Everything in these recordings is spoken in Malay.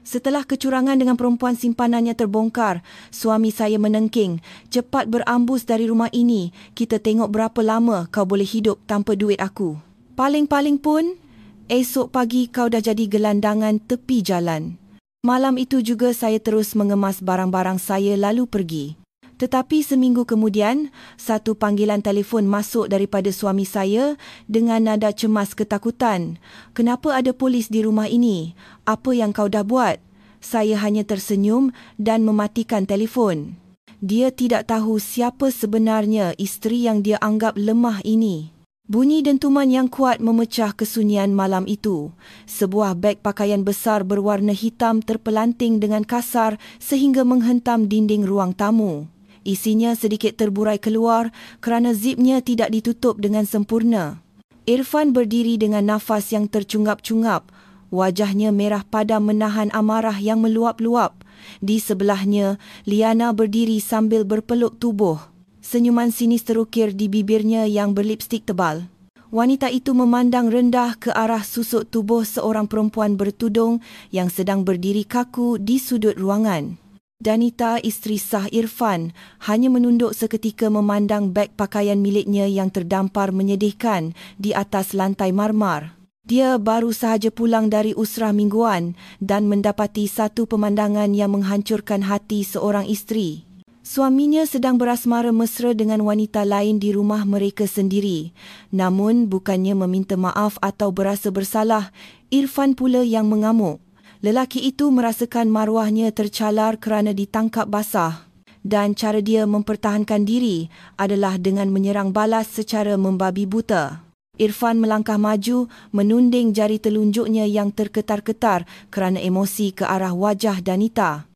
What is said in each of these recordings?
Setelah kecurangan dengan perempuan simpanannya terbongkar, suami saya menengking, "Cepat berambus dari rumah ini. Kita tengok berapa lama kau boleh hidup tanpa duit aku. Paling-paling pun, esok pagi kau dah jadi gelandangan tepi jalan." Malam itu juga saya terus mengemas barang-barang saya lalu pergi. Tetapi seminggu kemudian, satu panggilan telefon masuk daripada suami saya dengan nada cemas ketakutan. "Kenapa ada polis di rumah ini? Apa yang kau dah buat?" Saya hanya tersenyum dan mematikan telefon. Dia tidak tahu siapa sebenarnya isteri yang dia anggap lemah ini. Bunyi dentuman yang kuat memecah kesunyian malam itu. Sebuah beg pakaian besar berwarna hitam terpelanting dengan kasar sehingga menghentam dinding ruang tamu. Isinya sedikit terburai keluar kerana zipnya tidak ditutup dengan sempurna. Irfan berdiri dengan nafas yang tercungap-cungap. Wajahnya merah padam menahan amarah yang meluap-luap. Di sebelahnya, Liana berdiri sambil berpeluk tubuh. Senyuman sinis terukir di bibirnya yang berlipstik tebal. Wanita itu memandang rendah ke arah susuk tubuh seorang perempuan bertudung yang sedang berdiri kaku di sudut ruangan. Danita, isteri sah Irfan, hanya menunduk seketika memandang beg pakaian miliknya yang terdampar menyedihkan di atas lantai marmar. Dia baru sahaja pulang dari usrah mingguan dan mendapati satu pemandangan yang menghancurkan hati seorang isteri. Suaminya sedang berasmara mesra dengan wanita lain di rumah mereka sendiri. Namun bukannya meminta maaf atau berasa bersalah, Irfan pula yang mengamuk. Lelaki itu merasakan maruahnya tercalar kerana ditangkap basah dan cara dia mempertahankan diri adalah dengan menyerang balas secara membabi buta. Irfan melangkah maju, menunding jari telunjuknya yang terketar-ketar kerana emosi ke arah wajah Danita.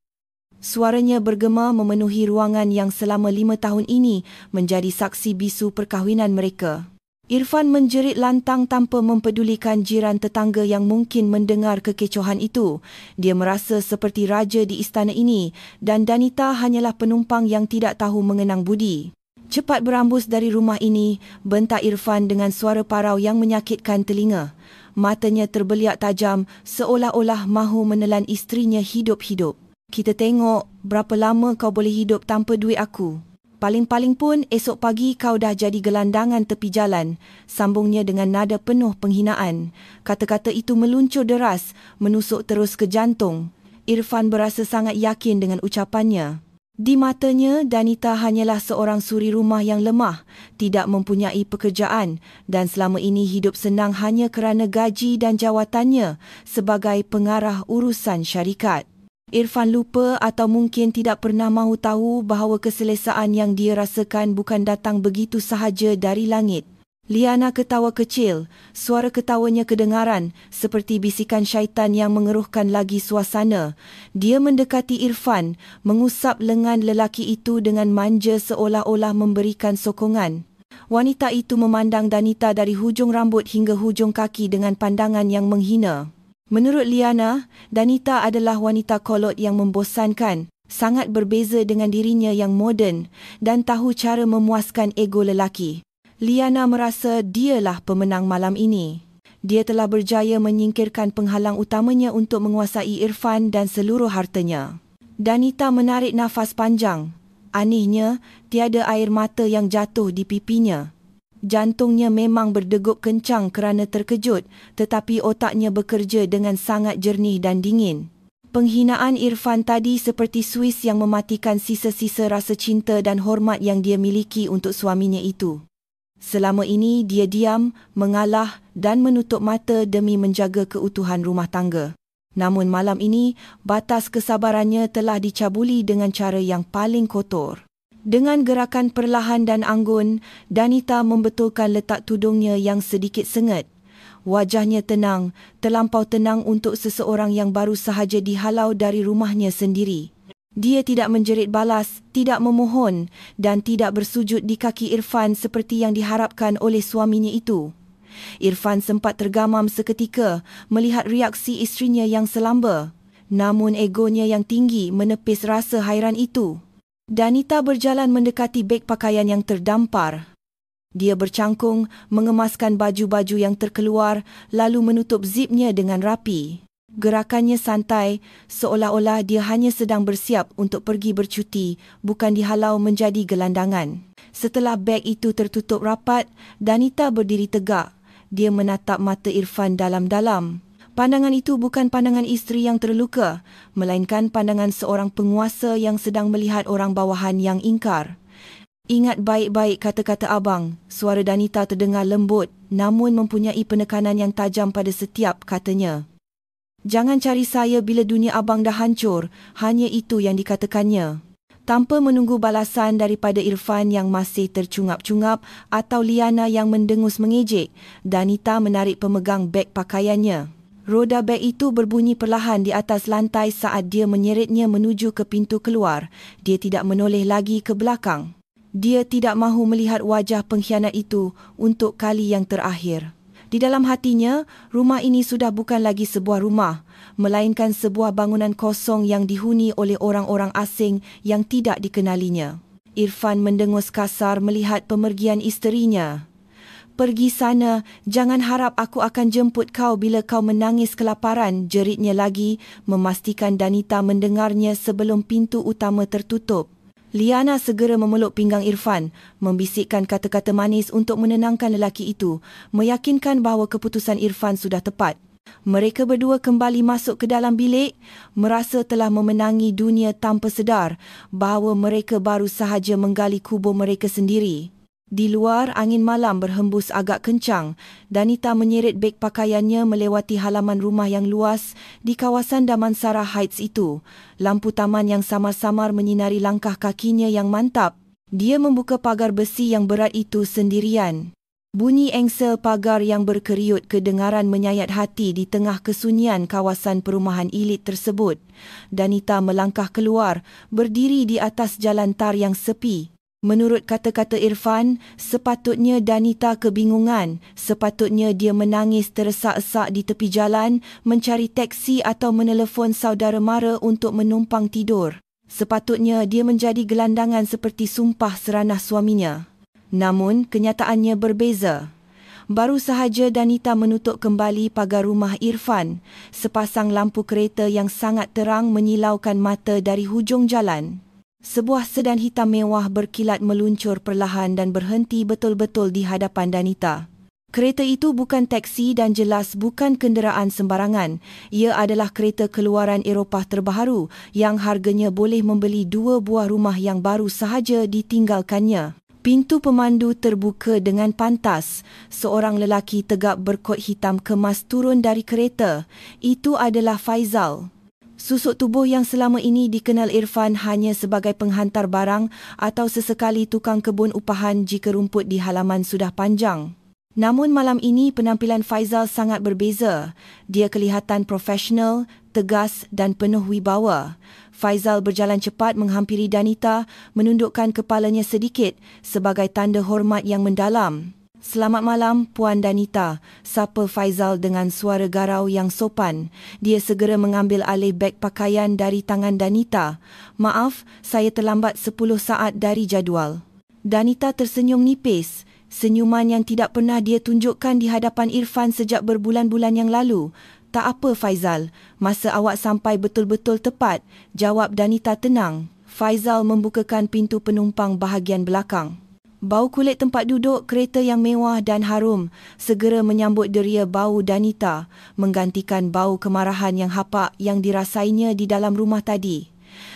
Suaranya bergema memenuhi ruangan yang selama 5 tahun ini menjadi saksi bisu perkahwinan mereka. Irfan menjerit lantang tanpa mempedulikan jiran tetangga yang mungkin mendengar kekecohan itu. Dia merasa seperti raja di istana ini dan Danita hanyalah penumpang yang tidak tahu mengenang budi. "Cepat berambus dari rumah ini," bentak Irfan dengan suara parau yang menyakitkan telinga. Matanya terbeliak tajam seolah-olah mahu menelan isterinya hidup-hidup. "Kita tengok berapa lama kau boleh hidup tanpa duit aku. Paling-paling pun esok pagi kau dah jadi gelandangan tepi jalan," sambungnya dengan nada penuh penghinaan. Kata-kata itu meluncur deras, menusuk terus ke jantung. Irfan berasa sangat yakin dengan ucapannya. Di matanya, Danita hanyalah seorang suri rumah yang lemah, tidak mempunyai pekerjaan dan selama ini hidup senang hanya kerana gaji dan jawatannya sebagai pengarah urusan syarikat. Irfan lupa atau mungkin tidak pernah mahu tahu bahawa keselesaan yang dia rasakan bukan datang begitu sahaja dari langit. Liana ketawa kecil, suara ketawanya kedengaran seperti bisikan syaitan yang mengeruhkan lagi suasana. Dia mendekati Irfan, mengusap lengan lelaki itu dengan manja seolah-olah memberikan sokongan. Wanita itu memandang Danita dari hujung rambut hingga hujung kaki dengan pandangan yang menghina. Menurut Liana, Danita adalah wanita kolot yang membosankan, sangat berbeza dengan dirinya yang moden dan tahu cara memuaskan ego lelaki. Liana merasa dialah pemenang malam ini. Dia telah berjaya menyingkirkan penghalang utamanya untuk menguasai Irfan dan seluruh hartanya. Danita menarik nafas panjang. Anehnya, tiada air mata yang jatuh di pipinya. Jantungnya memang berdegup kencang kerana terkejut, tetapi otaknya bekerja dengan sangat jernih dan dingin. Penghinaan Irfan tadi seperti suis yang mematikan sisa-sisa rasa cinta dan hormat yang dia miliki untuk suaminya itu. Selama ini dia diam, mengalah dan menutup mata demi menjaga keutuhan rumah tangga. Namun malam ini, batas kesabarannya telah dicabuli dengan cara yang paling kotor. Dengan gerakan perlahan dan anggun, Danita membetulkan letak tudungnya yang sedikit sengit. Wajahnya tenang, terlampau tenang untuk seseorang yang baru sahaja dihalau dari rumahnya sendiri. Dia tidak menjerit balas, tidak memohon dan tidak bersujud di kaki Irfan seperti yang diharapkan oleh suaminya itu. Irfan sempat tergamam seketika melihat reaksi isterinya yang selamba. Namun egonya yang tinggi menepis rasa hairan itu. Danita berjalan mendekati beg pakaian yang terdampar. Dia bercangkung, mengemaskan baju-baju yang terkeluar, lalu menutup zipnya dengan rapi. Gerakannya santai, seolah-olah dia hanya sedang bersiap untuk pergi bercuti, bukan dihalau menjadi gelandangan. Setelah beg itu tertutup rapat, Danita berdiri tegak. Dia menatap mata Irfan dalam-dalam. Pandangan itu bukan pandangan isteri yang terluka, melainkan pandangan seorang penguasa yang sedang melihat orang bawahan yang ingkar. Ingat baik-baik kata-kata abang. Suara Danita terdengar lembut, namun mempunyai penekanan yang tajam pada setiap katanya. Jangan cari saya bila dunia abang dah hancur, hanya itu yang dikatakannya. Tanpa menunggu balasan daripada Irfan yang masih tercungap-cungap atau Liana yang mendengus mengejek, Danita menarik pemegang beg pakaiannya. Roda beg itu berbunyi perlahan di atas lantai saat dia menyeretnya menuju ke pintu keluar. Dia tidak menoleh lagi ke belakang. Dia tidak mahu melihat wajah pengkhianat itu untuk kali yang terakhir. Di dalam hatinya, rumah ini sudah bukan lagi sebuah rumah, melainkan sebuah bangunan kosong yang dihuni oleh orang-orang asing yang tidak dikenalinya. Irfan mendengus kasar melihat pemergian isterinya. "Pergi sana, jangan harap aku akan jemput kau bila kau menangis kelaparan," jeritnya lagi, memastikan Danita mendengarnya sebelum pintu utama tertutup. Liana segera memeluk pinggang Irfan, membisikkan kata-kata manis untuk menenangkan lelaki itu, meyakinkan bahawa keputusan Irfan sudah tepat. Mereka berdua kembali masuk ke dalam bilik, merasa telah memenangi dunia tanpa sedar bahawa mereka baru sahaja menggali kubur mereka sendiri. Di luar, angin malam berhembus agak kencang. Danita menyeret beg pakaiannya melewati halaman rumah yang luas di kawasan Damansara Heights itu. Lampu taman yang samar-samar menyinari langkah kakinya yang mantap. Dia membuka pagar besi yang berat itu sendirian. Bunyi engsel pagar yang berkeriut kedengaran menyayat hati di tengah kesunyian kawasan perumahan elit tersebut. Danita melangkah keluar, berdiri di atas jalan tar yang sepi. Menurut kata-kata Irfan, sepatutnya Danita kebingungan. Sepatutnya dia menangis teresak-esak di tepi jalan, mencari teksi atau menelefon saudara mara untuk menumpang tidur. Sepatutnya dia menjadi gelandangan seperti sumpah seranah suaminya. Namun, kenyataannya berbeza. Baru sahaja Danita menutup kembali pagar rumah Irfan, sepasang lampu kereta yang sangat terang menyilaukan mata dari hujung jalan. Sebuah sedan hitam mewah berkilat meluncur perlahan dan berhenti betul-betul di hadapan Danita. Kereta itu bukan teksi dan jelas bukan kenderaan sembarangan. Ia adalah kereta keluaran Eropah terbaharu yang harganya boleh membeli 2 buah rumah yang baru sahaja ditinggalkannya. Pintu pemandu terbuka dengan pantas. Seorang lelaki tegap berkot hitam kemas turun dari kereta. Itu adalah Faizal. Susuk tubuh yang selama ini dikenal Irfan hanya sebagai penghantar barang atau sesekali tukang kebun upahan jika rumput di halaman sudah panjang. Namun malam ini penampilan Faizal sangat berbeza. Dia kelihatan profesional, tegas dan penuh wibawa. Faizal berjalan cepat menghampiri Danita, menundukkan kepalanya sedikit sebagai tanda hormat yang mendalam. "Selamat malam, Puan Danita," sapa Faizal dengan suara garau yang sopan. Dia segera mengambil alih beg pakaian dari tangan Danita. "Maaf, saya terlambat 10 saat dari jadual." Danita tersenyum nipis, senyuman yang tidak pernah dia tunjukkan di hadapan Irfan sejak berbulan-bulan yang lalu. "Tak apa Faizal, masa awak sampai betul-betul tepat," jawab Danita tenang. Faizal membukakan pintu penumpang bahagian belakang. Bau kulit tempat duduk kereta yang mewah dan harum segera menyambut deria bau Danita, menggantikan bau kemarahan yang hapak yang dirasainya di dalam rumah tadi.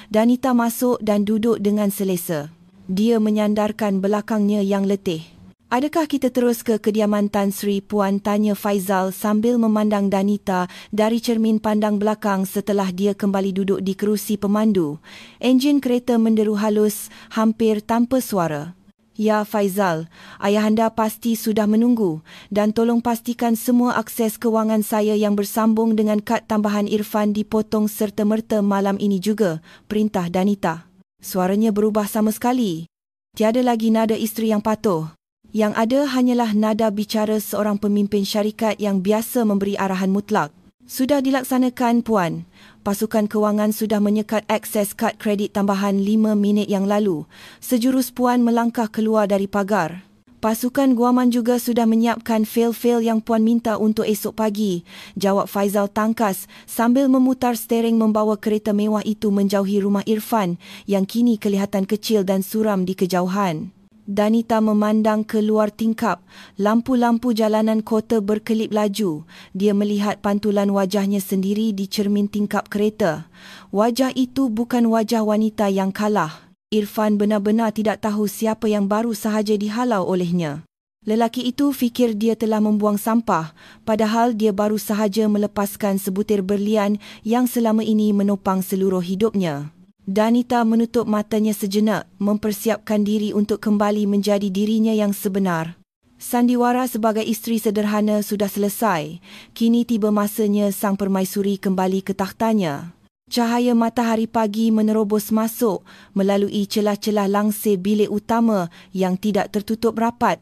Danita masuk dan duduk dengan selesa. Dia menyandarkan belakangnya yang letih. "Adakah kita terus ke kediaman Tan Sri, Puan?" tanya Faizal sambil memandang Danita dari cermin pandang belakang setelah dia kembali duduk di kerusi pemandu. Enjin kereta menderu halus, hampir tanpa suara. "Ya Faizal, ayahanda pasti sudah menunggu dan tolong pastikan semua akses kewangan saya yang bersambung dengan kad tambahan Irfan dipotong serta-merta malam ini juga," perintah Danita. Suaranya berubah sama sekali. Tiada lagi nada isteri yang patuh. Yang ada hanyalah nada bicara seorang pemimpin syarikat yang biasa memberi arahan mutlak. "Sudah dilaksanakan, Puan. Pasukan kewangan sudah menyekat akses kad kredit tambahan 5 minit yang lalu." Sejurus Puan melangkah keluar dari pagar. Pasukan guaman juga sudah menyiapkan fail-fail yang puan minta untuk esok pagi, jawab Faizal tangkas sambil memutar steering membawa kereta mewah itu menjauhi rumah Irfan yang kini kelihatan kecil dan suram di kejauhan. Danita memandang keluar tingkap. Lampu-lampu jalanan kota berkelip laju. Dia melihat pantulan wajahnya sendiri di cermin tingkap kereta. Wajah itu bukan wajah wanita yang kalah. Irfan benar-benar tidak tahu siapa yang baru sahaja dihalau olehnya. Lelaki itu fikir dia telah membuang sampah, padahal dia baru sahaja melepaskan sebutir berlian yang selama ini menopang seluruh hidupnya. Danita menutup matanya sejenak, mempersiapkan diri untuk kembali menjadi dirinya yang sebenar. Sandiwara sebagai isteri sederhana sudah selesai. Kini tiba masanya sang permaisuri kembali ke takhtanya. Cahaya matahari pagi menerobos masuk melalui celah-celah langsir bilik utama yang tidak tertutup rapat.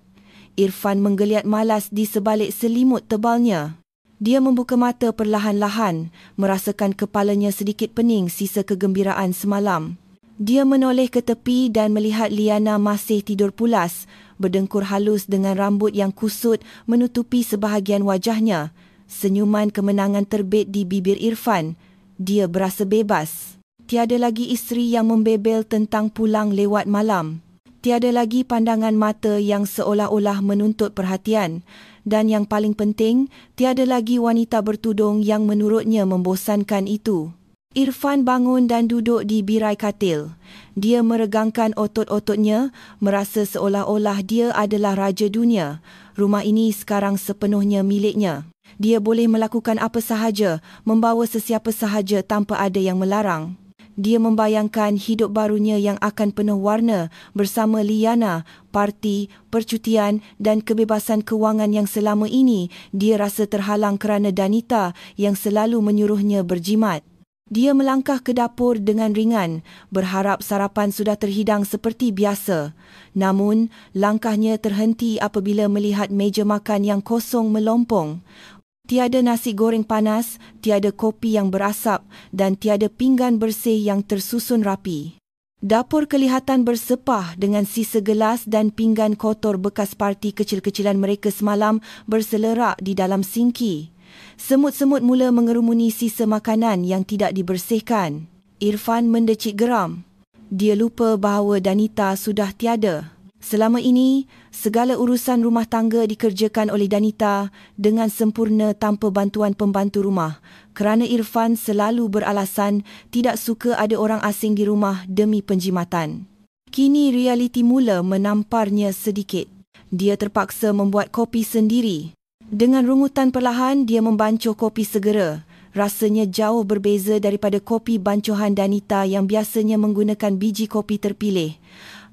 Irfan menggeliat malas di sebalik selimut tebalnya. Dia membuka mata perlahan-lahan, merasakan kepalanya sedikit pening sisa kegembiraan semalam. Dia menoleh ke tepi dan melihat Liana masih tidur pulas, berdengkur halus dengan rambut yang kusut menutupi sebahagian wajahnya. Senyuman kemenangan terbit di bibir Irfan. Dia berasa bebas. Tiada lagi isteri yang membebel tentang pulang lewat malam. Tiada lagi pandangan mata yang seolah-olah menuntut perhatian. Dan yang paling penting, tiada lagi wanita bertudung yang menurutnya membosankan itu. Irfan bangun dan duduk di birai katil. Dia meregangkan otot-ototnya, merasa seolah-olah dia adalah raja dunia. Rumah ini sekarang sepenuhnya miliknya. Dia boleh melakukan apa sahaja, membawa sesiapa sahaja tanpa ada yang melarang. Dia membayangkan hidup barunya yang akan penuh warna bersama Liana, parti, percutian dan kebebasan kewangan yang selama ini dia rasa terhalang kerana Danita yang selalu menyuruhnya berjimat. Dia melangkah ke dapur dengan ringan, berharap sarapan sudah terhidang seperti biasa. Namun, langkahnya terhenti apabila melihat meja makan yang kosong melompong. Tiada nasi goreng panas, tiada kopi yang berasap dan tiada pinggan bersih yang tersusun rapi. Dapur kelihatan bersepah dengan sisa gelas dan pinggan kotor bekas parti kecil-kecilan mereka semalam berselerak di dalam sinki. Semut-semut mula mengerumuni sisa makanan yang tidak dibersihkan. Irfan mendecik geram. Dia lupa bahawa Danita sudah tiada. Selama ini, segala urusan rumah tangga dikerjakan oleh Danita dengan sempurna tanpa bantuan pembantu rumah kerana Irfan selalu beralasan tidak suka ada orang asing di rumah demi penjimatan. Kini realiti mula menamparnya sedikit. Dia terpaksa membuat kopi sendiri. Dengan rungutan perlahan, dia membancuh kopi segera. Rasanya jauh berbeza daripada kopi bancuhan Danita yang biasanya menggunakan biji kopi terpilih.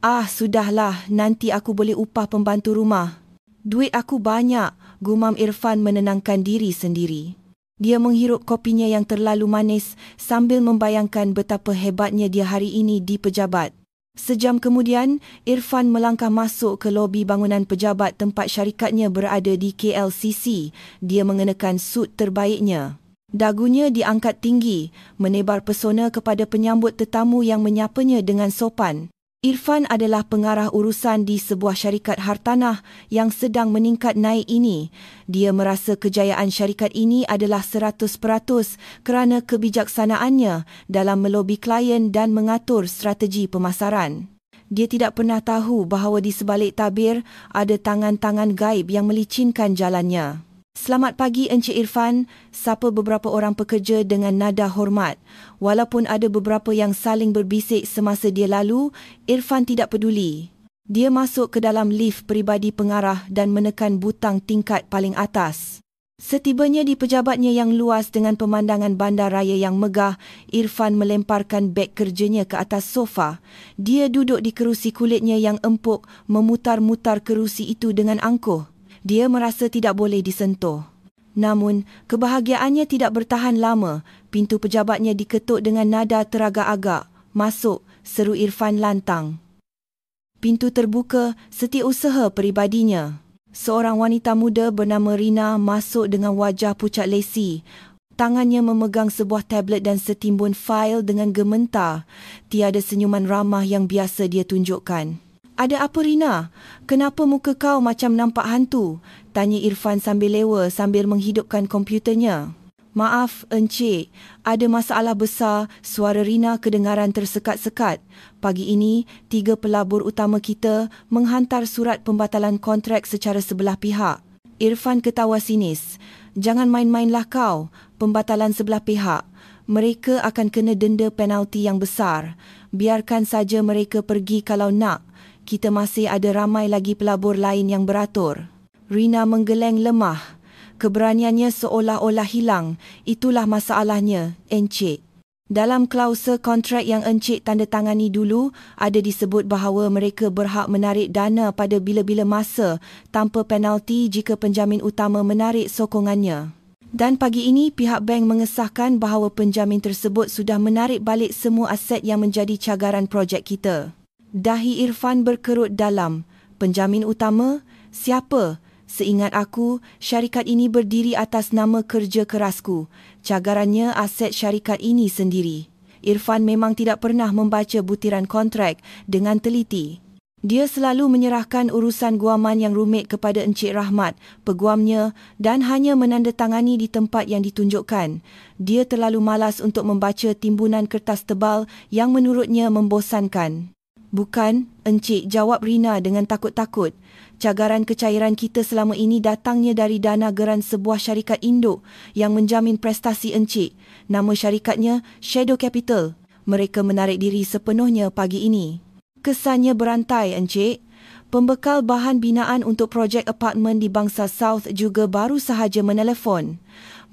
Sudahlah, nanti aku boleh upah pembantu rumah. Duit aku banyak, gumam Irfan menenangkan diri sendiri. Dia menghirup kopinya yang terlalu manis sambil membayangkan betapa hebatnya dia hari ini di pejabat. Sejam kemudian, Irfan melangkah masuk ke lobi bangunan pejabat tempat syarikatnya berada di KLCC. Dia mengenakan sut terbaiknya. Dagunya diangkat tinggi, menebar pesona kepada penyambut tetamu yang menyapanya dengan sopan. Irfan adalah pengarah urusan di sebuah syarikat hartanah yang sedang meningkat naik ini. Dia merasa kejayaan syarikat ini adalah 100% kerana kebijaksanaannya dalam melobi klien dan mengatur strategi pemasaran. Dia tidak pernah tahu bahawa di sebalik tabir ada tangan-tangan gaib yang melicinkan jalannya. Selamat pagi Encik Irfan, sapa beberapa orang pekerja dengan nada hormat. Walaupun ada beberapa yang saling berbisik semasa dia lalu, Irfan tidak peduli. Dia masuk ke dalam lift peribadi pengarah dan menekan butang tingkat paling atas. Setibanya di pejabatnya yang luas dengan pemandangan bandar raya yang megah, Irfan melemparkan beg kerjanya ke atas sofa. Dia duduk di kerusi kulitnya yang empuk, memutar-mutar kerusi itu dengan angkuh. Dia merasa tidak boleh disentuh. Namun, kebahagiaannya tidak bertahan lama. Pintu pejabatnya diketuk dengan nada teragak-agak. Masuk, seru Irfan lantang. Pintu terbuka, setiausaha peribadinya. Seorang wanita muda bernama Rina masuk dengan wajah pucat lesi. Tangannya memegang sebuah tablet dan setimbun fail dengan gementar. Tiada senyuman ramah yang biasa dia tunjukkan. Ada apa Rina? Kenapa muka kau macam nampak hantu? Tanya Irfan sambil lewa sambil menghidupkan komputernya. Maaf, Encik. Ada masalah besar. Suara Rina kedengaran tersekat-sekat. Pagi ini, 3 pelabur utama kita menghantar surat pembatalan kontrak secara sebelah pihak. Irfan ketawa sinis. Jangan main-mainlah kau. Pembatalan sebelah pihak. Mereka akan kena denda penalti yang besar. Biarkan saja mereka pergi kalau nak. Kita masih ada ramai lagi pelabur lain yang beratur. Rina menggeleng lemah. Keberaniannya seolah-olah hilang. Itulah masalahnya, Encik. Dalam klausul kontrak yang Encik tanda tangani dulu, ada disebut bahawa mereka berhak menarik dana pada bila-bila masa tanpa penalti jika penjamin utama menarik sokongannya. Dan pagi ini, pihak bank mengesahkan bahawa penjamin tersebut sudah menarik balik semua aset yang menjadi cagaran projek kita. Dahi Irfan berkerut dalam. Penjamin utama? Siapa? Seingat aku, syarikat ini berdiri atas nama kerja kerasku. Cagarannya aset syarikat ini sendiri. Irfan memang tidak pernah membaca butiran kontrak dengan teliti. Dia selalu menyerahkan urusan guaman yang rumit kepada Encik Rahmat, peguamnya, dan hanya menandatangani di tempat yang ditunjukkan. Dia terlalu malas untuk membaca timbunan kertas tebal yang menurutnya membosankan. Bukan, Encik, jawab Rina dengan takut-takut. Cagaran kecairan kita selama ini datangnya dari dana geran sebuah syarikat induk yang menjamin prestasi Encik. Nama syarikatnya Shadow Capital. Mereka menarik diri sepenuhnya pagi ini. Kesannya berantai, Encik. Pembekal bahan binaan untuk projek apartmen di Bangsa South juga baru sahaja menelefon.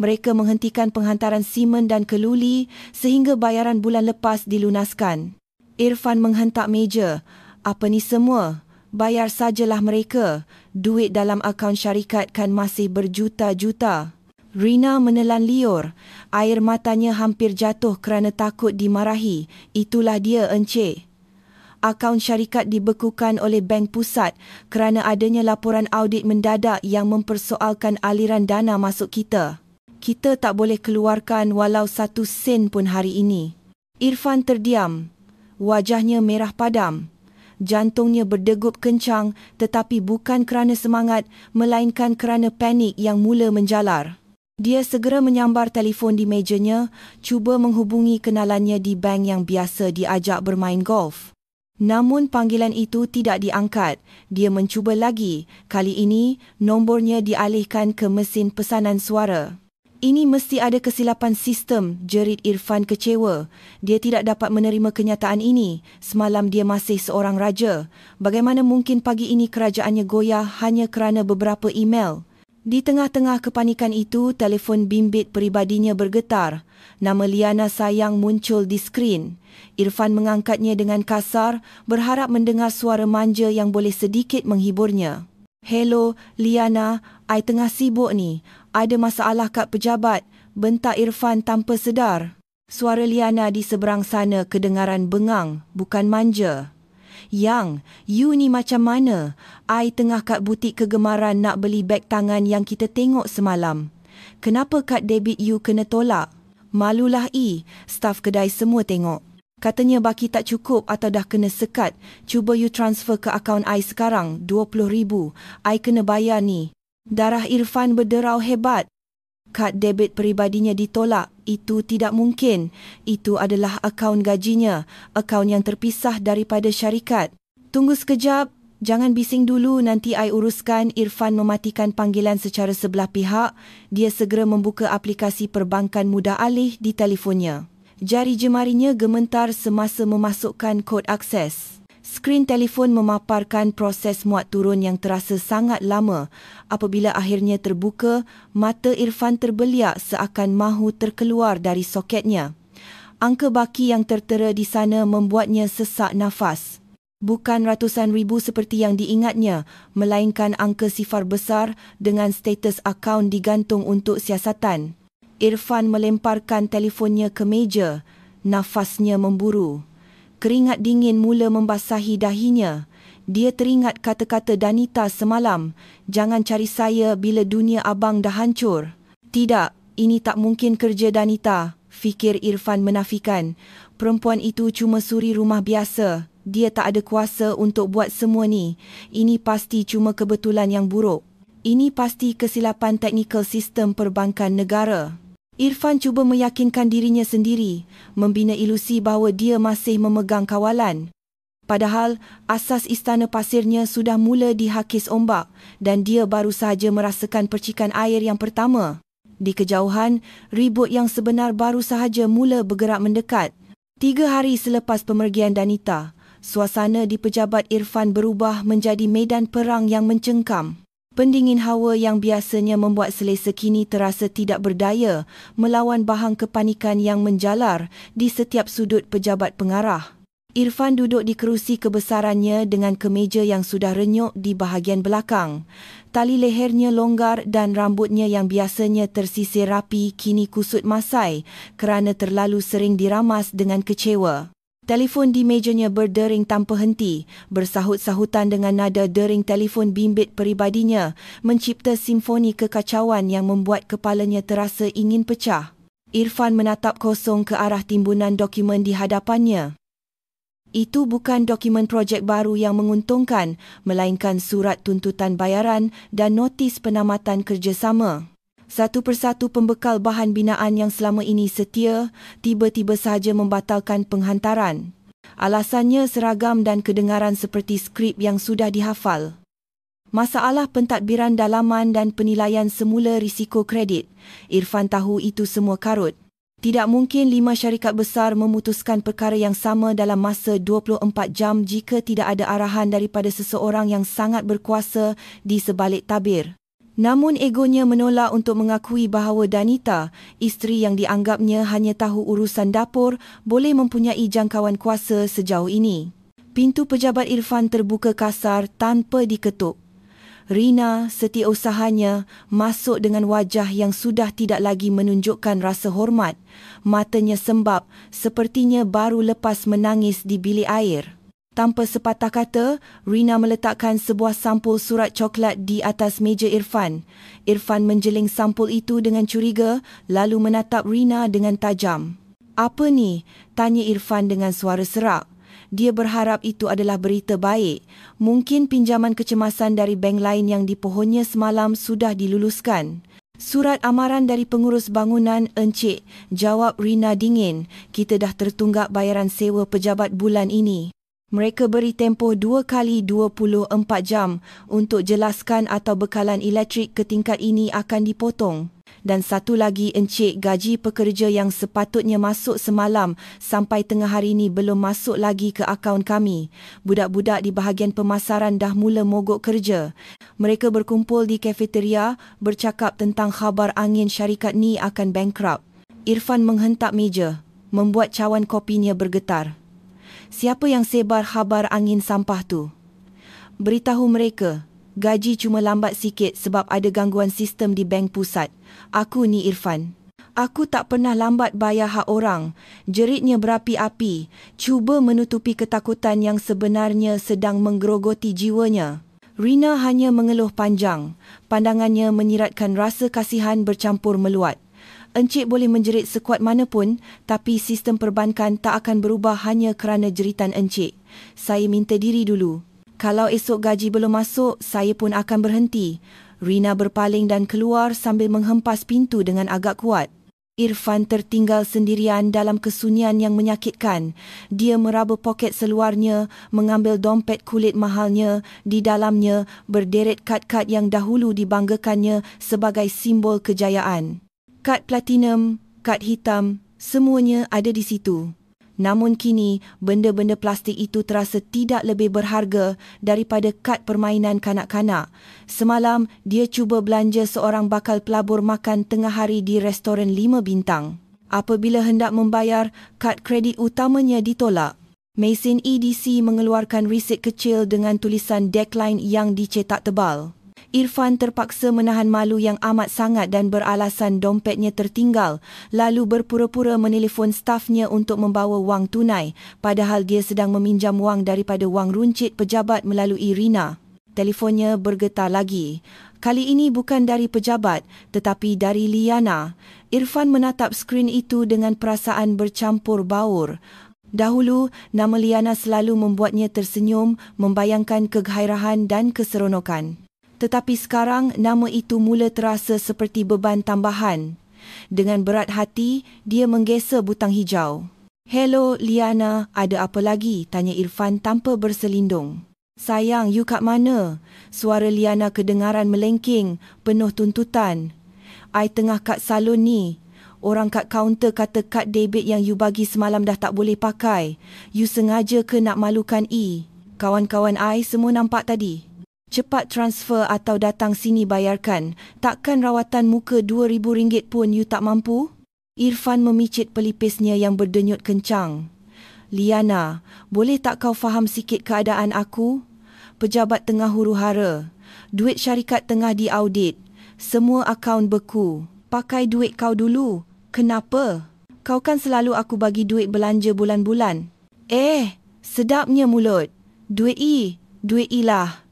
Mereka menghentikan penghantaran simen dan keluli sehingga bayaran bulan lepas dilunaskan. Irfan menghentak meja. Apa ni semua? Bayar sajalah mereka. Duit dalam akaun syarikat kan masih berjuta-juta. Rina menelan liur. Air matanya hampir jatuh kerana takut dimarahi. Itulah dia, Encik. Akaun syarikat dibekukan oleh Bank Pusat kerana adanya laporan audit mendadak yang mempersoalkan aliran dana masuk kita. Kita tak boleh keluarkan walau 1 sen pun hari ini. Irfan terdiam. Wajahnya merah padam. Jantungnya berdegup kencang tetapi bukan kerana semangat melainkan kerana panik yang mula menjalar. Dia segera menyambar telefon di mejanya, cuba menghubungi kenalannya di bank yang biasa diajak bermain golf. Namun panggilan itu tidak diangkat. Dia mencuba lagi. Kali ini, nombornya dialihkan ke mesin pesanan suara. Ini mesti ada kesilapan sistem, jerit Irfan kecewa. Dia tidak dapat menerima kenyataan ini. Semalam dia masih seorang raja. Bagaimana mungkin pagi ini kerajaannya goyah hanya kerana beberapa email? Di tengah-tengah kepanikan itu, telefon bimbit peribadinya bergetar. Nama Liana Sayang muncul di skrin. Irfan mengangkatnya dengan kasar, berharap mendengar suara manja yang boleh sedikit menghiburnya. Hello, Liana, I tengah sibuk ni. Ada masalah kat pejabat, bentak Irfan tanpa sedar. Suara Liana di seberang sana kedengaran bengang, bukan manja. Yang, you ni macam mana? I tengah kat butik kegemaran nak beli beg tangan yang kita tengok semalam. Kenapa kad debit you kena tolak? Malulah staf kedai semua tengok. Katanya baki tak cukup atau dah kena sekat. Cuba you transfer ke akaun I sekarang, 20,000. I kena bayar ni. Darah Irfan berderau hebat. Kad debit peribadinya ditolak. Itu tidak mungkin. Itu adalah akaun gajinya. Akaun yang terpisah daripada syarikat. Tunggu sekejap. Jangan bising dulu, nanti I uruskan. Irfan mematikan panggilan secara sebelah pihak. Dia segera membuka aplikasi perbankan mudah alih di telefonnya. Jari jemarinya gementar semasa memasukkan kod akses. Skrin telefon memaparkan proses muat turun yang terasa sangat lama. Apabila akhirnya terbuka, mata Irfan terbeliak seakan mahu terkeluar dari soketnya. Angka baki yang tertera di sana membuatnya sesak nafas. Bukan ratusan ribu seperti yang diingatnya, melainkan angka sifar besar dengan status akaun digantung untuk siasatan. Irfan melemparkan telefonnya ke meja. Nafasnya memburu. Keringat dingin mula membasahi dahinya. Dia teringat kata-kata Danita semalam. Jangan cari saya bila dunia abang dah hancur. Tidak, ini tak mungkin kerja Danita, fikir Irfan menafikan. Perempuan itu cuma suri rumah biasa. Dia tak ada kuasa untuk buat semua ni. Ini pasti cuma kebetulan yang buruk. Ini pasti kesilapan teknikal sistem perbankan negara. Irfan cuba meyakinkan dirinya sendiri, membina ilusi bahawa dia masih memegang kawalan. Padahal, asas istana pasirnya sudah mula dihakis ombak dan dia baru sahaja merasakan percikan air yang pertama. Di kejauhan, ribut yang sebenar baru sahaja mula bergerak mendekat. 3 hari selepas pemergian Danita, suasana di pejabat Irfan berubah menjadi medan perang yang mencengkam. Pendingin hawa yang biasanya membuat selesa kini terasa tidak berdaya melawan bahang kepanikan yang menjalar di setiap sudut pejabat pengarah. Irfan duduk di kerusi kebesarannya dengan kemeja yang sudah renyuk di bahagian belakang. Tali lehernya longgar dan rambutnya yang biasanya tersisir rapi kini kusut masai kerana terlalu sering diramas dengan kecewa. Telefon di mejanya berdering tanpa henti, bersahut-sahutan dengan nada dering telefon bimbit peribadinya, mencipta simfoni kekacauan yang membuat kepalanya terasa ingin pecah. Irfan menatap kosong ke arah timbunan dokumen di hadapannya. Itu bukan dokumen projek baru yang menguntungkan, melainkan surat tuntutan bayaran dan notis penamatan kerjasama. Satu persatu pembekal bahan binaan yang selama ini setia, tiba-tiba sahaja membatalkan penghantaran. Alasannya seragam dan kedengaran seperti skrip yang sudah dihafal. Masalah pentadbiran dalaman dan penilaian semula risiko kredit. Irfan tahu itu semua karut. Tidak mungkin 5 syarikat besar memutuskan perkara yang sama dalam masa 24 jam jika tidak ada arahan daripada seseorang yang sangat berkuasa di sebalik tabir. Namun egonya menolak untuk mengakui bahawa Danita, isteri yang dianggapnya hanya tahu urusan dapur, boleh mempunyai jangkauan kuasa sejauh ini. Pintu pejabat Irfan terbuka kasar tanpa diketuk. Rina, setiausahanya, masuk dengan wajah yang sudah tidak lagi menunjukkan rasa hormat. Matanya sembab, sepertinya baru lepas menangis di bilik air. Tanpa sepatah kata, Rina meletakkan sebuah sampul surat coklat di atas meja Irfan. Irfan menjeling sampul itu dengan curiga, lalu menatap Rina dengan tajam. "Apa ni?" tanya Irfan dengan suara serak. Dia berharap itu adalah berita baik. Mungkin pinjaman kecemasan dari bank lain yang dipohonnya semalam sudah diluluskan. "Surat amaran dari pengurus bangunan, Encik," jawab Rina dingin. "Kita dah tertunggak bayaran sewa pejabat bulan ini. Mereka beri tempoh 2 kali 24 jam untuk jelaskan atau bekalan elektrik ke tingkat ini akan dipotong. Dan satu lagi, Encik, gaji pekerja yang sepatutnya masuk semalam sampai tengah hari ini belum masuk lagi ke akaun kami. Budak-budak di bahagian pemasaran dah mula mogok kerja. Mereka berkumpul di kafeteria bercakap tentang khabar angin syarikat ni akan bankrupt." Irfan menghentak meja, membuat cawan kopinya bergetar. "Siapa yang sebar khabar angin sampah tu? Beritahu mereka, gaji cuma lambat sikit sebab ada gangguan sistem di bank pusat. Aku ni Irfan. Aku tak pernah lambat bayar hak orang." Jeritnya berapi-api, cuba menutupi ketakutan yang sebenarnya sedang menggerogoti jiwanya. Rina hanya mengeluh panjang. Pandangannya menyiratkan rasa kasihan bercampur meluat. "Encik boleh menjerit sekuat mana pun, tapi sistem perbankan tak akan berubah hanya kerana jeritan Encik. Saya minta diri dulu. Kalau esok gaji belum masuk, saya pun akan berhenti." Rina berpaling dan keluar sambil menghempas pintu dengan agak kuat. Irfan tertinggal sendirian dalam kesunyian yang menyakitkan. Dia meraba poket seluarnya, mengambil dompet kulit mahalnya. Di dalamnya berderet kad-kad yang dahulu dibanggakannya sebagai simbol kejayaan. Kad platinum, kad hitam, semuanya ada di situ. Namun kini, benda-benda plastik itu terasa tidak lebih berharga daripada kad permainan kanak-kanak. Semalam, dia cuba belanja seorang bakal pelabur makan tengah hari di restoran 5 bintang. Apabila hendak membayar, kad kredit utamanya ditolak. Mesin EDC mengeluarkan risit kecil dengan tulisan decline yang dicetak tebal. Irfan terpaksa menahan malu yang amat sangat dan beralasan dompetnya tertinggal, lalu berpura-pura menelefon stafnya untuk membawa wang tunai, padahal dia sedang meminjam wang daripada wang runcit pejabat melalui Rina. Telefonnya bergetar lagi. Kali ini bukan dari pejabat, tetapi dari Liana. Irfan menatap skrin itu dengan perasaan bercampur baur. Dahulu, nama Liana selalu membuatnya tersenyum, membayangkan kegairahan dan keseronokan. Tetapi sekarang, nama itu mula terasa seperti beban tambahan. Dengan berat hati, dia menggesa butang hijau. "Hello, Liana, ada apa lagi?" tanya Irfan tanpa berselindung. "Sayang, you kat mana?" Suara Liana kedengaran melengking, penuh tuntutan. "I tengah kat salon ni. Orang kat kaunter kata kad debit yang you bagi semalam dah tak boleh pakai. You sengaja ke nak malukan I? Kawan-kawan I semua nampak tadi. Cepat transfer atau datang sini bayarkan. Takkan rawatan muka RM2,000 pun you tak mampu?" Irfan memicit pelipisnya yang berdenyut kencang. "Liana, boleh tak kau faham sikit keadaan aku? Pejabat tengah huru-hara. Duit syarikat tengah diaudit. Semua akaun beku. Pakai duit kau dulu. Kenapa? Kau kan selalu aku bagi duit belanja bulan-bulan." Sedapnya mulut. Duit I lah.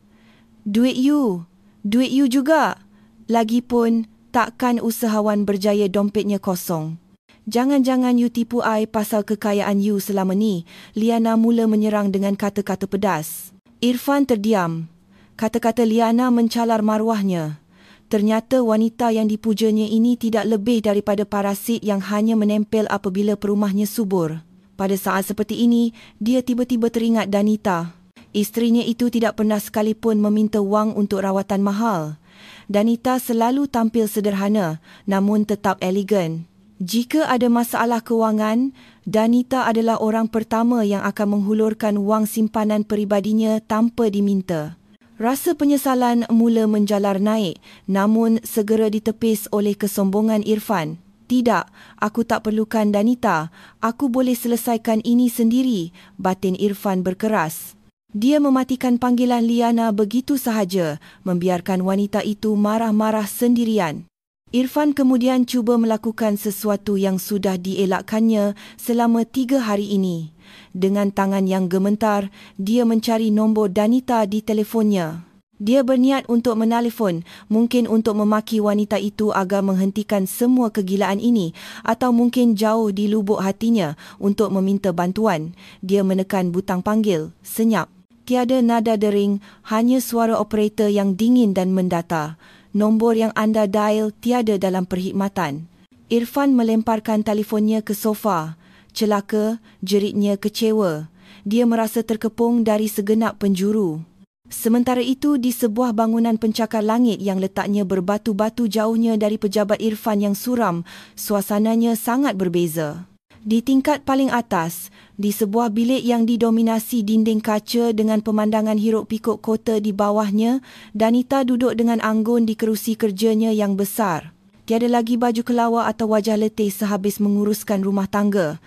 Duit you juga. Lagipun, takkan usahawan berjaya dompetnya kosong. Jangan-jangan you tipu I pasal kekayaan you selama ni. Liana mula menyerang dengan kata-kata pedas. Irfan terdiam. Kata-kata Liana mencalar maruahnya. Ternyata wanita yang dipujanya ini tidak lebih daripada parasit yang hanya menempel apabila perumahnya subur. Pada saat seperti ini, dia tiba-tiba teringat Danita. Isterinya itu tidak pernah sekalipun meminta wang untuk rawatan mahal. Danita selalu tampil sederhana, namun tetap elegan. Jika ada masalah kewangan, Danita adalah orang pertama yang akan menghulurkan wang simpanan peribadinya tanpa diminta. Rasa penyesalan mula menjalar naik, namun segera ditepis oleh kesombongan Irfan. "Tidak, aku tak perlukan Danita. Aku boleh selesaikan ini sendiri," batin Irfan berkeras. Dia mematikan panggilan Liana begitu sahaja, membiarkan wanita itu marah-marah sendirian. Irfan kemudian cuba melakukan sesuatu yang sudah dielakkannya selama 3 hari ini. Dengan tangan yang gemetar, dia mencari nombor Danita di telefonnya. Dia berniat untuk menelefon, mungkin untuk memaki wanita itu agar menghentikan semua kegilaan ini, atau mungkin jauh di lubuk hatinya untuk meminta bantuan. Dia menekan butang panggil. Senyap. Tiada nada dering, hanya suara operator yang dingin dan mendata. "Nombor yang anda dial tiada dalam perkhidmatan." Irfan melemparkan telefonnya ke sofa. "Celaka," jeritnya kecewa. Dia merasa terkepung dari segenap penjuru. Sementara itu, di sebuah bangunan pencakar langit yang letaknya berbatu-batu jauhnya dari pejabat Irfan yang suram, suasananya sangat berbeza. Di tingkat paling atas, di sebuah bilik yang didominasi dinding kaca dengan pemandangan hiruk-pikuk kota di bawahnya, Danita duduk dengan anggun di kerusi kerjanya yang besar. Tiada lagi baju kelawar atau wajah letih sehabis menguruskan rumah tangga.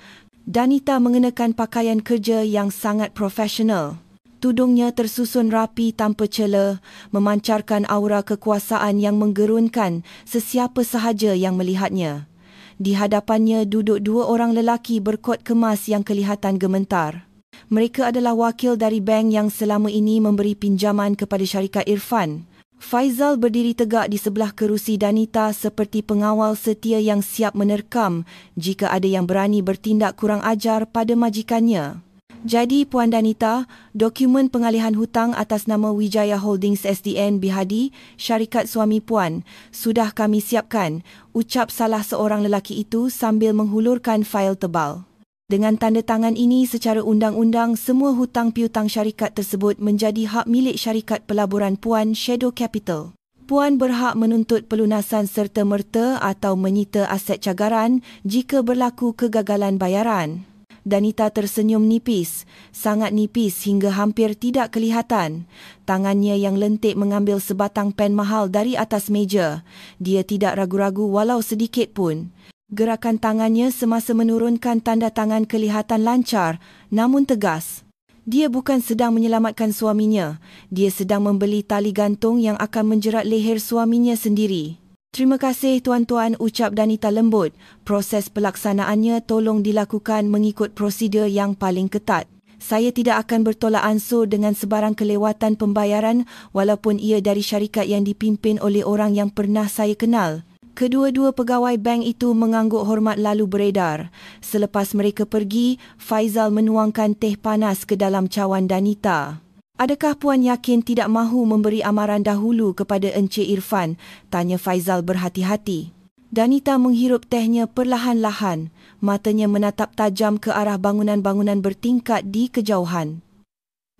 Danita mengenakan pakaian kerja yang sangat profesional. Tudungnya tersusun rapi tanpa celah, memancarkan aura kekuasaan yang menggerunkan sesiapa sahaja yang melihatnya. Di hadapannya duduk 2 orang lelaki berkot kemas yang kelihatan gementar. Mereka adalah wakil dari bank yang selama ini memberi pinjaman kepada syarikat Irfan. Faizal berdiri tegak di sebelah kerusi Danita seperti pengawal setia yang siap menerkam jika ada yang berani bertindak kurang ajar pada majikannya. "Jadi, Puan Danita, dokumen pengalihan hutang atas nama Wijaya Holdings SDN Bihadi, syarikat suami Puan, sudah kami siapkan," ucap salah seorang lelaki itu sambil menghulurkan fail tebal. Dengan tanda tangan ini, secara undang-undang, semua hutang piutang syarikat tersebut menjadi hak milik syarikat pelaburan Puan Shadow Capital. Puan berhak menuntut pelunasan serta-merta atau menyita aset cagaran jika berlaku kegagalan bayaran. Danita tersenyum nipis, sangat nipis hingga hampir tidak kelihatan. Tangannya yang lentik mengambil sebatang pen mahal dari atas meja. Dia tidak ragu-ragu walau sedikit pun. Gerakan tangannya semasa menurunkan tanda tangan kelihatan lancar, namun tegas. Dia bukan sedang menyelamatkan suaminya. Dia sedang membeli tali gantung yang akan menjerat leher suaminya sendiri. "Terima kasih tuan-tuan," ucap Danita lembut. "Proses pelaksanaannya tolong dilakukan mengikut prosedur yang paling ketat. Saya tidak akan bertolak ansur dengan sebarang kelewatan pembayaran walaupun ia dari syarikat yang dipimpin oleh orang yang pernah saya kenal. Kedua-dua pegawai bank itu mengangguk hormat lalu beredar. Selepas mereka pergi, Faizal menuangkan teh panas ke dalam cawan Danita. "Adakah puan yakin tidak mahu memberi amaran dahulu kepada Encik Irfan?" tanya Faizal berhati-hati. Danita menghirup tehnya perlahan-lahan. Matanya menatap tajam ke arah bangunan-bangunan bertingkat di kejauhan.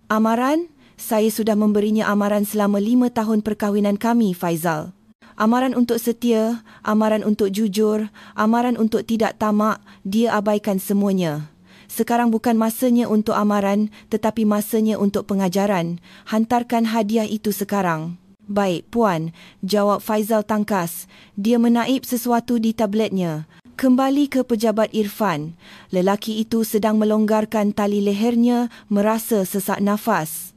"Amaran? Saya sudah memberinya amaran selama 5 tahun perkahwinan kami, Faizal. Amaran untuk setia, amaran untuk jujur, amaran untuk tidak tamak, dia abaikan semuanya. Sekarang bukan masanya untuk amaran, tetapi masanya untuk pengajaran. Hantarkan hadiah itu sekarang." "Baik, puan," jawab Faizal tangkas. Dia menaip sesuatu di tabletnya. Kembali ke pejabat Irfan. Lelaki itu sedang melonggarkan tali lehernya, merasa sesak nafas.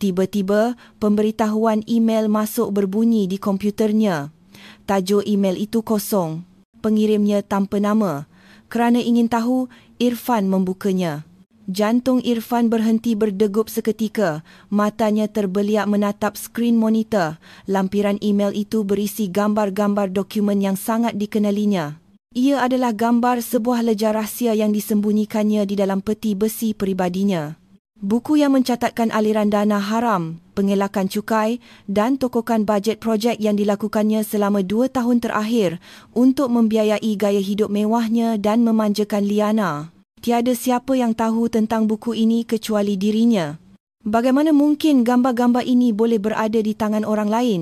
Tiba-tiba, pemberitahuan email masuk berbunyi di komputernya. Tajuk email itu kosong. Pengirimnya tanpa nama. Kerana ingin tahu, Irfan membukanya. Jantung Irfan berhenti berdegup seketika. Matanya terbeliak menatap skrin monitor. Lampiran email itu berisi gambar-gambar dokumen yang sangat dikenalinya. Ia adalah gambar sebuah lejar rahsia yang disembunyikannya di dalam peti besi peribadinya. Buku yang mencatatkan aliran dana haram, pengelakan cukai dan tokokan bajet projek yang dilakukannya selama 2 tahun terakhir untuk membiayai gaya hidup mewahnya dan memanjakan Liana. Tiada siapa yang tahu tentang buku ini kecuali dirinya. Bagaimana mungkin gambar-gambar ini boleh berada di tangan orang lain?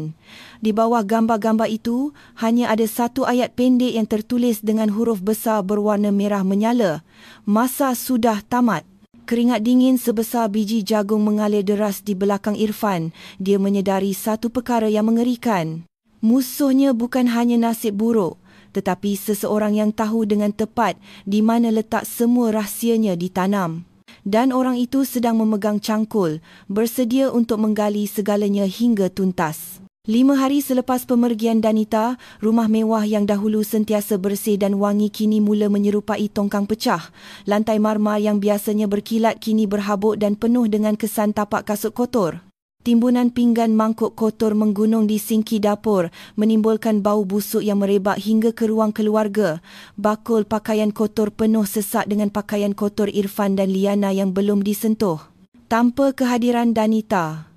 Di bawah gambar-gambar itu, hanya ada satu ayat pendek yang tertulis dengan huruf besar berwarna merah menyala. "Masa sudah tamat." Keringat dingin sebesar biji jagung mengalir deras di belakang Irfan. Dia menyedari satu perkara yang mengerikan. Musuhnya bukan hanya nasib buruk, tetapi seseorang yang tahu dengan tepat di mana letak semua rahsianya ditanam. Dan orang itu sedang memegang cangkul, bersedia untuk menggali segalanya hingga tuntas. 5 hari selepas pemergian Danita, rumah mewah yang dahulu sentiasa bersih dan wangi kini mula menyerupai tongkang pecah. Lantai marmar yang biasanya berkilat kini berhabuk dan penuh dengan kesan tapak kasut kotor. Timbunan pinggan mangkuk kotor menggunung di sinki dapur, menimbulkan bau busuk yang merebak hingga ke ruang keluarga. Bakul pakaian kotor penuh sesak dengan pakaian kotor Irfan dan Liana yang belum disentuh. Tanpa kehadiran Danita,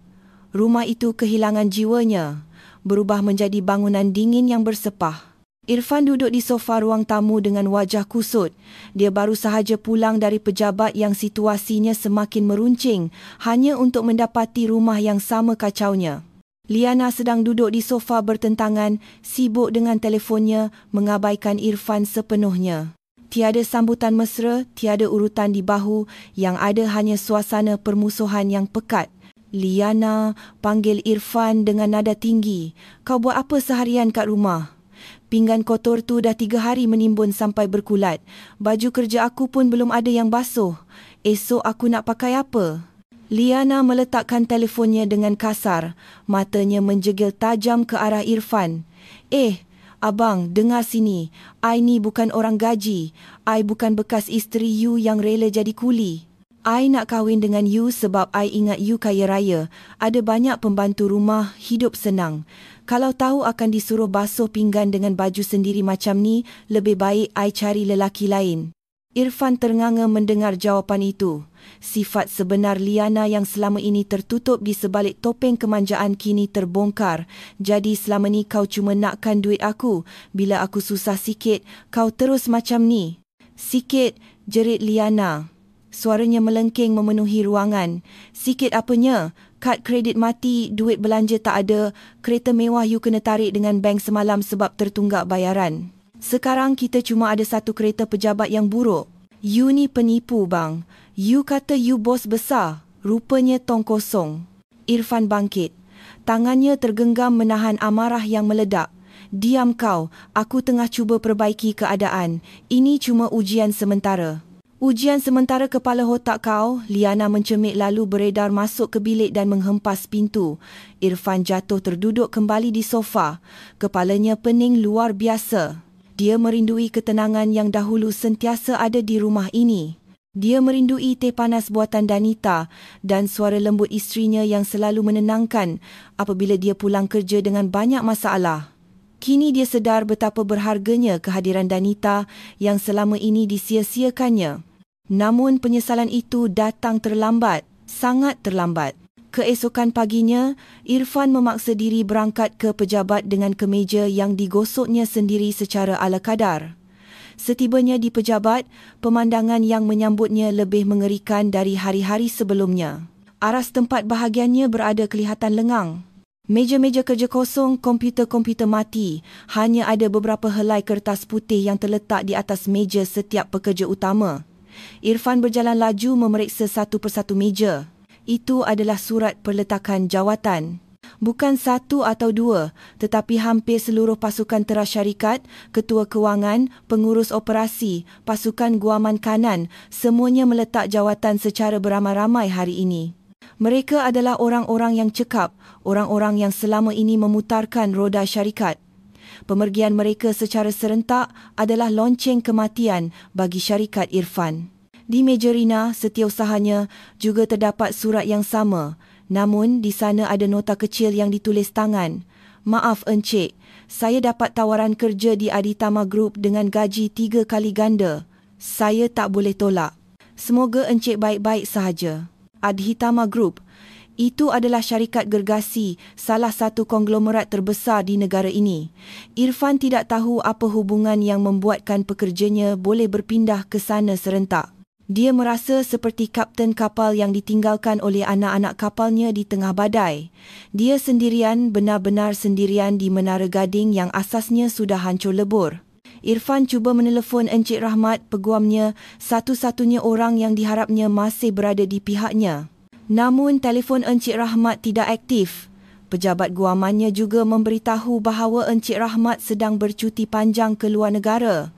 rumah itu kehilangan jiwanya, berubah menjadi bangunan dingin yang bersepah. Irfan duduk di sofa ruang tamu dengan wajah kusut. Dia baru sahaja pulang dari pejabat yang situasinya semakin meruncing hanya untuk mendapati rumah yang sama kacaunya. Liana sedang duduk di sofa bertentangan, sibuk dengan telefonnya, mengabaikan Irfan sepenuhnya. Tiada sambutan mesra, tiada urutan di bahu, yang ada hanya suasana permusuhan yang pekat. "Liana," panggil Irfan dengan nada tinggi. "Kau buat apa seharian kat rumah? Pinggan kotor tu dah 3 hari menimbun sampai berkulat. Baju kerja aku pun belum ada yang basuh. Esok aku nak pakai apa?" Liana meletakkan telefonnya dengan kasar. Matanya menjegil tajam ke arah Irfan. Abang, dengar sini. I ni bukan orang gaji. I bukan bekas isteri you yang rela jadi kuli. I nak kahwin dengan you sebab I ingat you kaya raya. Ada banyak pembantu rumah, hidup senang. Kalau tahu akan disuruh basuh pinggan dengan baju sendiri macam ni, lebih baik I cari lelaki lain." Irfan ternganga mendengar jawapan itu. Sifat sebenar Liana yang selama ini tertutup di sebalik topeng kemanjaan kini terbongkar. "Jadi selama ni kau cuma nakkan duit aku. Bila aku susah sikit, kau terus macam ni." "Sikit," jerit Liana. Suaranya melengking memenuhi ruangan. "Sikit apanya? Kad kredit mati, duit belanja tak ada, kereta mewah you kena tarik dengan bank semalam sebab tertunggak bayaran. Sekarang kita cuma ada satu kereta pejabat yang buruk. You ni penipu bang. You kata you bos besar, rupanya tong kosong." Irfan bangkit. Tangannya tergenggam menahan amarah yang meledak. "Diam kau, aku tengah cuba perbaiki keadaan. Ini cuma ujian sementara." "Ujian sementara kepala otak kau?" Liana mencemik lalu beredar masuk ke bilik dan menghempas pintu. Irfan jatuh terduduk kembali di sofa. Kepalanya pening luar biasa. Dia merindui ketenangan yang dahulu sentiasa ada di rumah ini. Dia merindui teh panas buatan Danita dan suara lembut isterinya yang selalu menenangkan apabila dia pulang kerja dengan banyak masalah. Kini dia sedar betapa berharganya kehadiran Danita yang selama ini disia-siakannya. Namun penyesalan itu datang terlambat, sangat terlambat. Keesokan paginya, Irfan memaksa diri berangkat ke pejabat dengan kemeja yang digosoknya sendiri secara ala kadar. Setibanya di pejabat, pemandangan yang menyambutnya lebih mengerikan dari hari-hari sebelumnya. Aras tempat bahagiannya berada kelihatan lengang. Meja-meja kerja kosong, komputer-komputer mati. Hanya ada beberapa helai kertas putih yang terletak di atas meja setiap pekerja utama. Irfan berjalan laju memeriksa satu persatu meja. Itu adalah surat perletakan jawatan. Bukan satu atau dua, tetapi hampir seluruh pasukan teras syarikat, ketua kewangan, pengurus operasi, pasukan guaman kanan, semuanya meletak jawatan secara beramai-ramai hari ini. Mereka adalah orang-orang yang cekap, orang-orang yang selama ini memutarkan roda syarikat. Pemergian mereka secara serentak adalah lonceng kematian bagi syarikat Irfan. Di meja Rina, setiausahanya, juga terdapat surat yang sama. Namun, di sana ada nota kecil yang ditulis tangan. Maaf Encik, saya dapat tawaran kerja di Aditama Group dengan gaji 3 kali ganda. Saya tak boleh tolak. Semoga Encik baik-baik sahaja. Adhitama Group. Itu adalah syarikat gergasi, salah satu konglomerat terbesar di negara ini. Irfan tidak tahu apa hubungan yang membuatkan pekerjanya boleh berpindah ke sana serentak. Dia merasa seperti kapten kapal yang ditinggalkan oleh anak-anak kapalnya di tengah badai. Dia sendirian, benar-benar sendirian di Menara Gading yang asasnya sudah hancur lebur. Irfan cuba menelefon Encik Rahmat, peguamnya, satu-satunya orang yang diharapnya masih berada di pihaknya. Namun telefon Encik Rahmat tidak aktif. Pejabat guamannya juga memberitahu bahawa Encik Rahmat sedang bercuti panjang ke luar negara.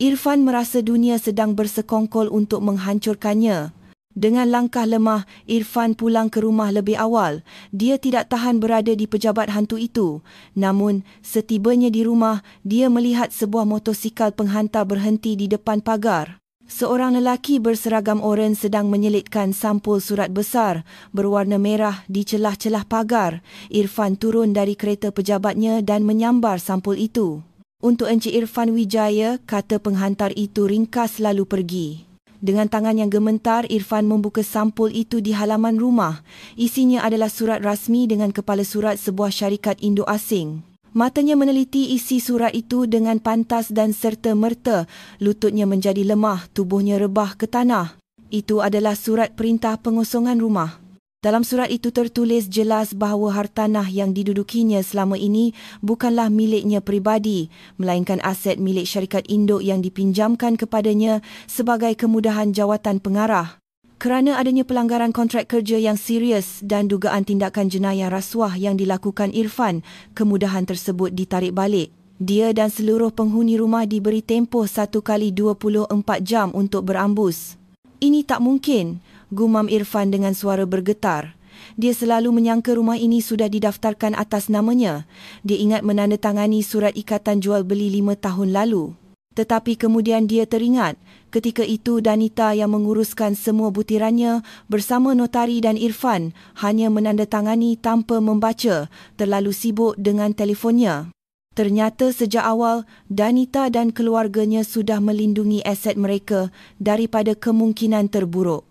Irfan merasa dunia sedang bersekongkol untuk menghancurkannya. Dengan langkah lemah, Irfan pulang ke rumah lebih awal. Dia tidak tahan berada di pejabat hantu itu. Namun, setibanya di rumah, dia melihat sebuah motosikal penghantar berhenti di depan pagar. Seorang lelaki berseragam oranye sedang menyelitkan sampul surat besar berwarna merah di celah-celah pagar. Irfan turun dari kereta pejabatnya dan menyambar sampul itu. Untuk Encik Irfan Wijaya, kata penghantar itu ringkas lalu pergi. Dengan tangan yang gemetar, Irfan membuka sampul itu di halaman rumah. Isinya adalah surat rasmi dengan kepala surat sebuah syarikat Indo asing. Matanya meneliti isi surat itu dengan pantas dan serta-merta. Lututnya menjadi lemah, tubuhnya rebah ke tanah. Itu adalah surat perintah pengosongan rumah. Dalam surat itu tertulis jelas bahawa hartanah yang didudukinya selama ini bukanlah miliknya peribadi, melainkan aset milik syarikat induk yang dipinjamkan kepadanya sebagai kemudahan jawatan pengarah. Kerana adanya pelanggaran kontrak kerja yang serius dan dugaan tindakan jenayah rasuah yang dilakukan Irfan, kemudahan tersebut ditarik balik. Dia dan seluruh penghuni rumah diberi tempoh 1 kali 24 jam untuk berambus. Ini tak mungkin, gumam Irfan dengan suara bergetar. Dia selalu menyangka rumah ini sudah didaftarkan atas namanya. Dia ingat menandatangani surat ikatan jual beli 5 tahun lalu. Tetapi kemudian dia teringat, ketika itu Danita yang menguruskan semua butirannya bersama notari dan Irfan hanya menandatangani tanpa membaca, terlalu sibuk dengan telefonnya. Ternyata sejak awal, Danita dan keluarganya sudah melindungi aset mereka daripada kemungkinan terburuk.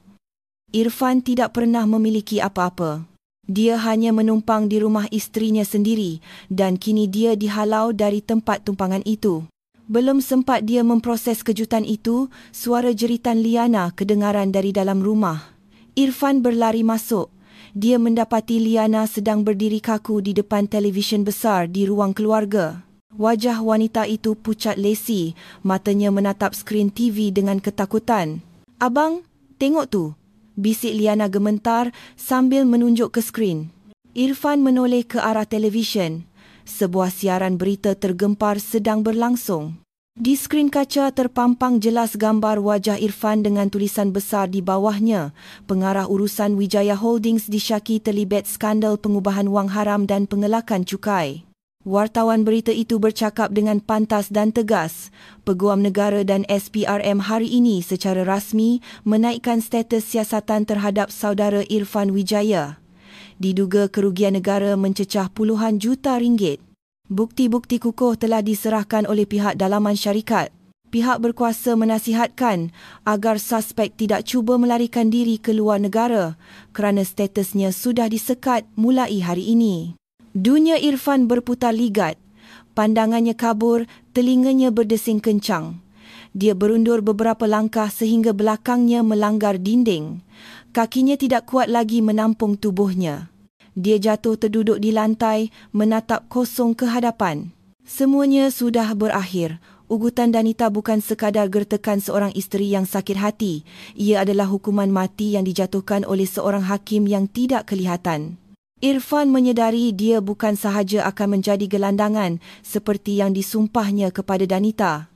Irfan tidak pernah memiliki apa-apa. Dia hanya menumpang di rumah isterinya sendiri dan kini dia dihalau dari tempat tumpangan itu. Belum sempat dia memproses kejutan itu, suara jeritan Liana kedengaran dari dalam rumah. Irfan berlari masuk. Dia mendapati Liana sedang berdiri kaku di depan televisyen besar di ruang keluarga. Wajah wanita itu pucat lesi, matanya menatap skrin TV dengan ketakutan. "Abang, tengok tu," bisik Liana gementar sambil menunjuk ke skrin. Irfan menoleh ke arah televisyen. Sebuah siaran berita tergempar sedang berlangsung. Di skrin kaca terpampang jelas gambar wajah Irfan dengan tulisan besar di bawahnya. Pengarah urusan Wijaya Holdings disyaki terlibat skandal pengubahan wang haram dan pengelakan cukai. Wartawan berita itu bercakap dengan pantas dan tegas. Peguam negara dan SPRM hari ini secara rasmi menaikkan status siasatan terhadap saudara Irfan Wijaya. Diduga kerugian negara mencecah puluhan juta ringgit. Bukti-bukti kukuh telah diserahkan oleh pihak dalaman syarikat. Pihak berkuasa menasihatkan agar suspek tidak cuba melarikan diri ke luar negara kerana statusnya sudah disekat mulai hari ini. Dunia Irfan berputar ligat. Pandangannya kabur, telinganya berdesing kencang. Dia berundur beberapa langkah sehingga belakangnya melanggar dinding. Kakinya tidak kuat lagi menampung tubuhnya. Dia jatuh terduduk di lantai, menatap kosong ke hadapan. Semuanya sudah berakhir. Ugutan Danita bukan sekadar gertakan seorang isteri yang sakit hati. Ia adalah hukuman mati yang dijatuhkan oleh seorang hakim yang tidak kelihatan. Irfan menyedari dia bukan sahaja akan menjadi gelandangan seperti yang disumpahnya kepada Danita.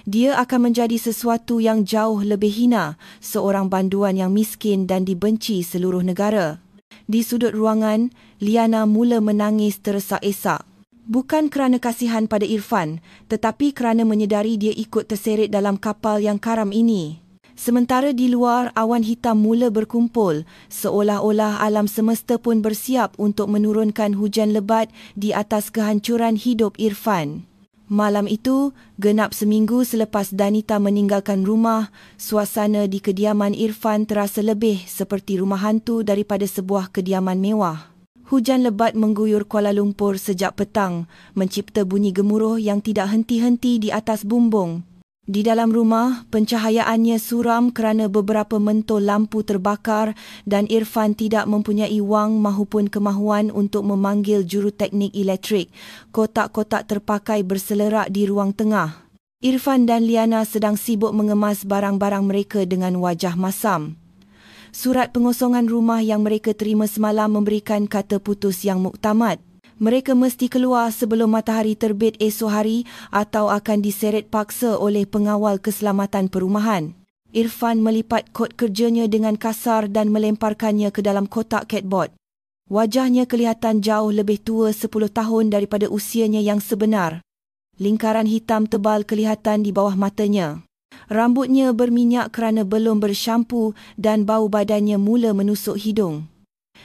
Dia akan menjadi sesuatu yang jauh lebih hina, seorang banduan yang miskin dan dibenci seluruh negara. Di sudut ruangan, Liana mula menangis teresak-esak. Bukan kerana kasihan pada Irfan, tetapi kerana menyedari dia ikut terseret dalam kapal yang karam ini. Sementara di luar, awan hitam mula berkumpul, seolah-olah alam semesta pun bersiap untuk menurunkan hujan lebat di atas kehancuran hidup Irfan. Malam itu, genap seminggu selepas Danita meninggalkan rumah, suasana di kediaman Irfan terasa lebih seperti rumah hantu daripada sebuah kediaman mewah. Hujan lebat mengguyur Kuala Lumpur sejak petang, mencipta bunyi gemuruh yang tidak henti-henti di atas bumbung. Di dalam rumah, pencahayaannya suram kerana beberapa mentol lampu terbakar dan Irfan tidak mempunyai wang mahupun kemahuan untuk memanggil juruteknik elektrik. Kotak-kotak terpakai berselerak di ruang tengah. Irfan dan Liana sedang sibuk mengemas barang-barang mereka dengan wajah masam. Surat pengosongan rumah yang mereka terima semalam memberikan kata putus yang muktamad. Mereka mesti keluar sebelum matahari terbit esok hari atau akan diseret paksa oleh pengawal keselamatan perumahan. Irfan melipat kot kerjanya dengan kasar dan melemparkannya ke dalam kotak catboard. Wajahnya kelihatan jauh lebih tua 10 tahun daripada usianya yang sebenar. Lingkaran hitam tebal kelihatan di bawah matanya. Rambutnya berminyak kerana belum bersyampu dan bau badannya mula menusuk hidung.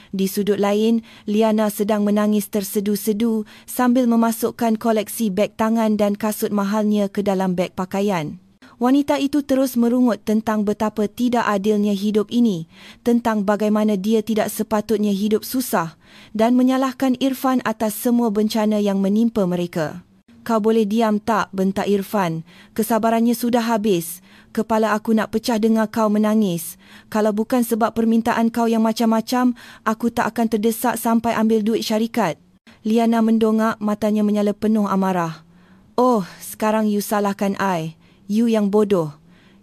Di sudut lain, Liana sedang menangis tersedu-sedu sambil memasukkan koleksi beg tangan dan kasut mahalnya ke dalam beg pakaian. Wanita itu terus merungut tentang betapa tidak adilnya hidup ini, tentang bagaimana dia tidak sepatutnya hidup susah dan menyalahkan Irfan atas semua bencana yang menimpa mereka. "Kau boleh diam tak?" bentak Irfan. "Kesabarannya sudah habis. Kepala aku nak pecah dengar kau menangis. Kalau bukan sebab permintaan kau yang macam-macam, aku tak akan terdesak sampai ambil duit syarikat." Liana mendongak, matanya menyala penuh amarah. "Oh, sekarang you salahkan I. You yang bodoh.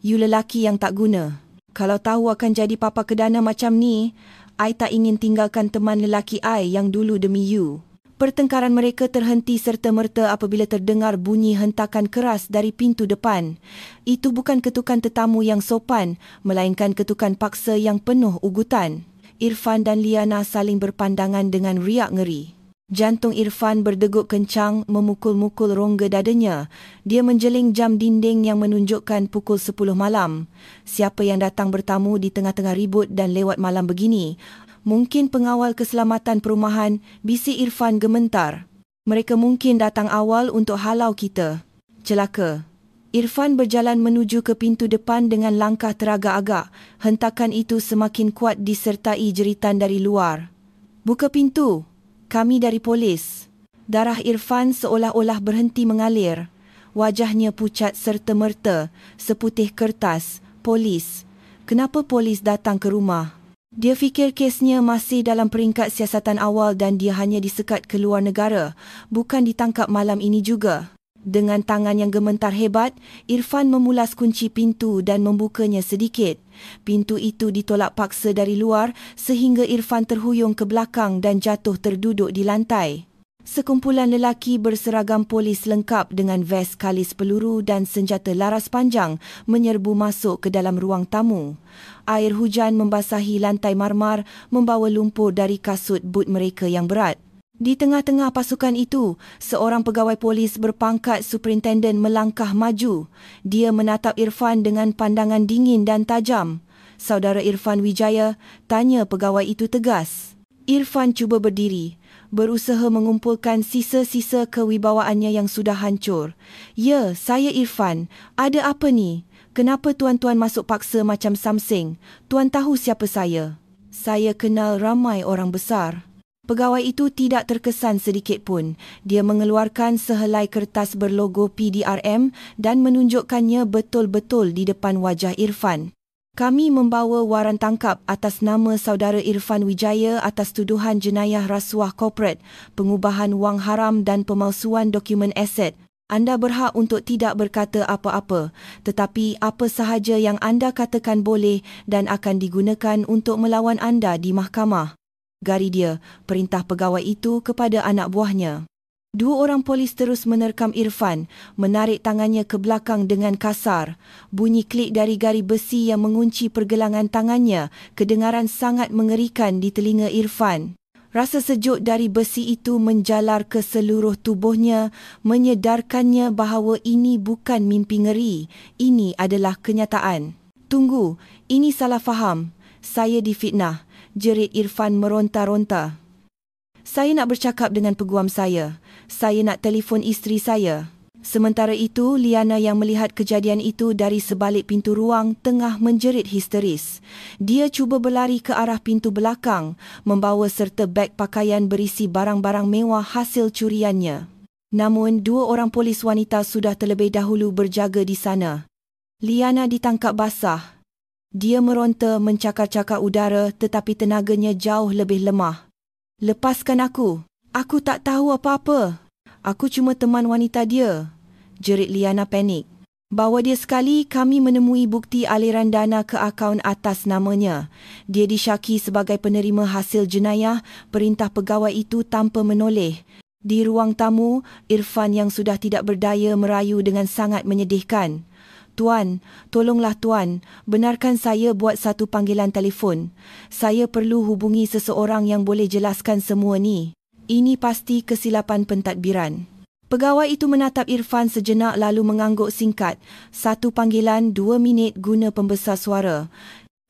You lelaki yang tak guna. Kalau tahu akan jadi papa kedana macam ni, I tak ingin tinggalkan teman lelaki I yang dulu demi you." Pertengkaran mereka terhenti serta-merta apabila terdengar bunyi hentakan keras dari pintu depan. Itu bukan ketukan tetamu yang sopan, melainkan ketukan paksa yang penuh ugutan. Irfan dan Liana saling berpandangan dengan riak ngeri. Jantung Irfan berdegup kencang, memukul-mukul rongga dadanya. Dia menjeling jam dinding yang menunjukkan pukul 10 malam. Siapa yang datang bertamu di tengah-tengah ribut dan lewat malam begini? Mungkin pengawal keselamatan perumahan, bisik Irfan gementar. Mereka mungkin datang awal untuk halau kita. Celaka. Irfan berjalan menuju ke pintu depan dengan langkah teragak-agak. Hentakan itu semakin kuat disertai jeritan dari luar. "Buka pintu. Kami dari polis." Darah Irfan seolah-olah berhenti mengalir. Wajahnya pucat serta-merta, seputih kertas. Polis. Kenapa polis datang ke rumah? Dia fikir kesnya masih dalam peringkat siasatan awal dan dia hanya disekat ke luar negara, bukan ditangkap malam ini juga. Dengan tangan yang gemetar hebat, Irfan memulas kunci pintu dan membukanya sedikit. Pintu itu ditolak paksa dari luar sehingga Irfan terhuyung ke belakang dan jatuh terduduk di lantai. Sekumpulan lelaki berseragam polis lengkap dengan ves kalis peluru dan senjata laras panjang menyerbu masuk ke dalam ruang tamu. Air hujan membasahi lantai marmar, membawa lumpur dari kasut but mereka yang berat. Di tengah-tengah pasukan itu, seorang pegawai polis berpangkat superintenden melangkah maju. Dia menatap Irfan dengan pandangan dingin dan tajam. "Saudara Irfan Wijaya?" tanya pegawai itu tegas. Irfan cuba berdiri. berusaha mengumpulkan sisa-sisa kewibawaannya yang sudah hancur. Ya, saya Irfan. Ada apa ni? Kenapa tuan-tuan masuk paksa macam samseng? Tuan tahu siapa saya? Saya kenal ramai orang besar. Pegawai itu tidak terkesan sedikit pun. Dia mengeluarkan sehelai kertas berlogo PDRM dan menunjukkannya betul-betul di depan wajah Irfan. Kami membawa waran tangkap atas nama saudara Irfan Wijaya atas tuduhan jenayah rasuah korporat, pengubahan wang haram dan pemalsuan dokumen aset. Anda berhak untuk tidak berkata apa-apa, tetapi apa sahaja yang anda katakan boleh dan akan digunakan untuk melawan anda di mahkamah. Gari dia, perintah pegawai itu kepada anak buahnya. Dua orang polis terus menerkam Irfan, menarik tangannya ke belakang dengan kasar. Bunyi klik dari gari besi yang mengunci pergelangan tangannya kedengaran sangat mengerikan di telinga Irfan. Rasa sejuk dari besi itu menjalar ke seluruh tubuhnya, menyedarkannya bahawa ini bukan mimpi ngeri. Ini adalah kenyataan. Tunggu, ini salah faham. Saya difitnah, jerit Irfan meronta-ronta. Saya nak bercakap dengan peguam saya. Saya nak telefon isteri saya. Sementara itu, Liana yang melihat kejadian itu dari sebalik pintu ruang tengah menjerit histeris. Dia cuba berlari ke arah pintu belakang, membawa serta beg pakaian berisi barang-barang mewah hasil curiannya. Namun, dua orang polis wanita sudah terlebih dahulu berjaga di sana. Liana ditangkap basah. Dia meronta mencakar-cakar udara tetapi tenaganya jauh lebih lemah. Lepaskan aku. Aku tak tahu apa-apa. Aku cuma teman wanita dia, jerit Liana panik. Bawa dia sekali, kami menemui bukti aliran dana ke akaun atas namanya. Dia disyaki sebagai penerima hasil jenayah, perintah pegawai itu tanpa menoleh. Di ruang tamu, Irfan yang sudah tidak berdaya merayu dengan sangat menyedihkan. Tuan, tolonglah tuan, benarkan saya buat satu panggilan telefon. Saya perlu hubungi seseorang yang boleh jelaskan semua ni. Ini pasti kesilapan pentadbiran. Pegawai itu menatap Irfan sejenak lalu mengangguk singkat. Satu panggilan, 2 minit guna pembesar suara.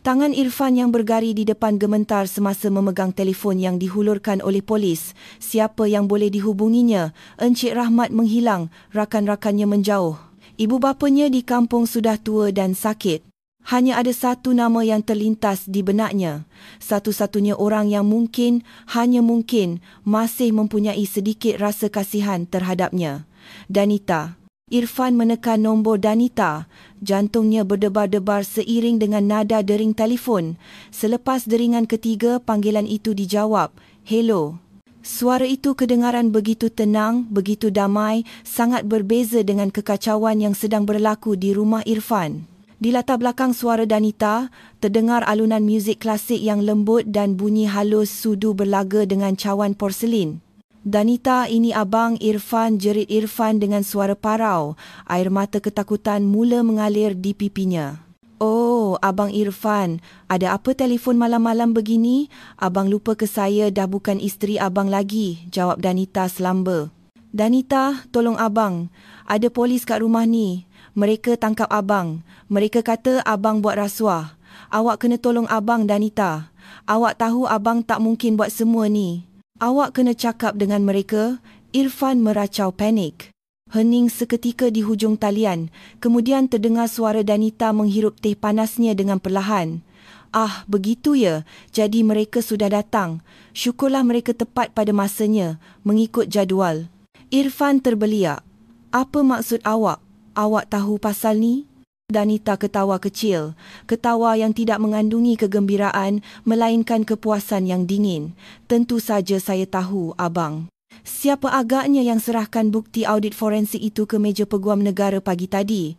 Tangan Irfan yang bergari di depan gementar semasa memegang telefon yang dihulurkan oleh polis. Siapa yang boleh dihubunginya? Encik Rahmat menghilang, rakan-rakannya menjauh. Ibu bapanya di kampung sudah tua dan sakit. Hanya ada satu nama yang terlintas di benaknya. Satu-satunya orang yang mungkin, hanya mungkin, masih mempunyai sedikit rasa kasihan terhadapnya. Danita. Irfan menekan nombor Danita. Jantungnya berdebar-debar seiring dengan nada dering telefon. Selepas deringan ketiga, panggilan itu dijawab. Hello. Suara itu kedengaran begitu tenang, begitu damai, sangat berbeza dengan kekacauan yang sedang berlaku di rumah Irfan. Di latar belakang suara Danita, terdengar alunan muzik klasik yang lembut dan bunyi halus sudu berlaga dengan cawan porselin. Danita, ini abang Irfan, jerit Irfan dengan suara parau. Air mata ketakutan mula mengalir di pipinya. Oh, Abang Irfan, ada apa telefon malam-malam begini? Abang lupa ke saya dah bukan isteri abang lagi, jawab Danita selamba. Danita, tolong abang. Ada polis kat rumah ni. Mereka tangkap abang. Mereka kata abang buat rasuah. Awak kena tolong abang, Danita. Awak tahu abang tak mungkin buat semua ni. Awak kena cakap dengan mereka. Irfan meracau panik. Hening seketika di hujung talian. Kemudian terdengar suara Danita menghirup teh panasnya dengan perlahan. Ah, begitu ya. Jadi mereka sudah datang. Syukurlah mereka tepat pada masanya, mengikut jadual. Irfan terbeliak. Apa maksud awak? Awak tahu pasal ni? Danita ketawa kecil. Ketawa yang tidak mengandungi kegembiraan, melainkan kepuasan yang dingin. Tentu saja saya tahu, abang. Siapa agaknya yang serahkan bukti audit forensik itu ke meja peguam negara pagi tadi?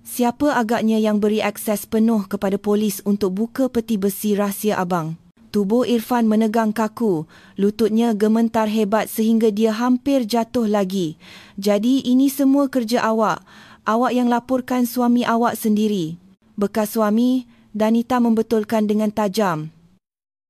Siapa agaknya yang beri akses penuh kepada polis untuk buka peti besi rahsia abang? Tubuh Irfan menegang kaku. Lututnya gementar hebat sehingga dia hampir jatuh lagi. Jadi ini semua kerja awak. Awak yang laporkan suami awak sendiri. Bekas suami, Danita membetulkan dengan tajam.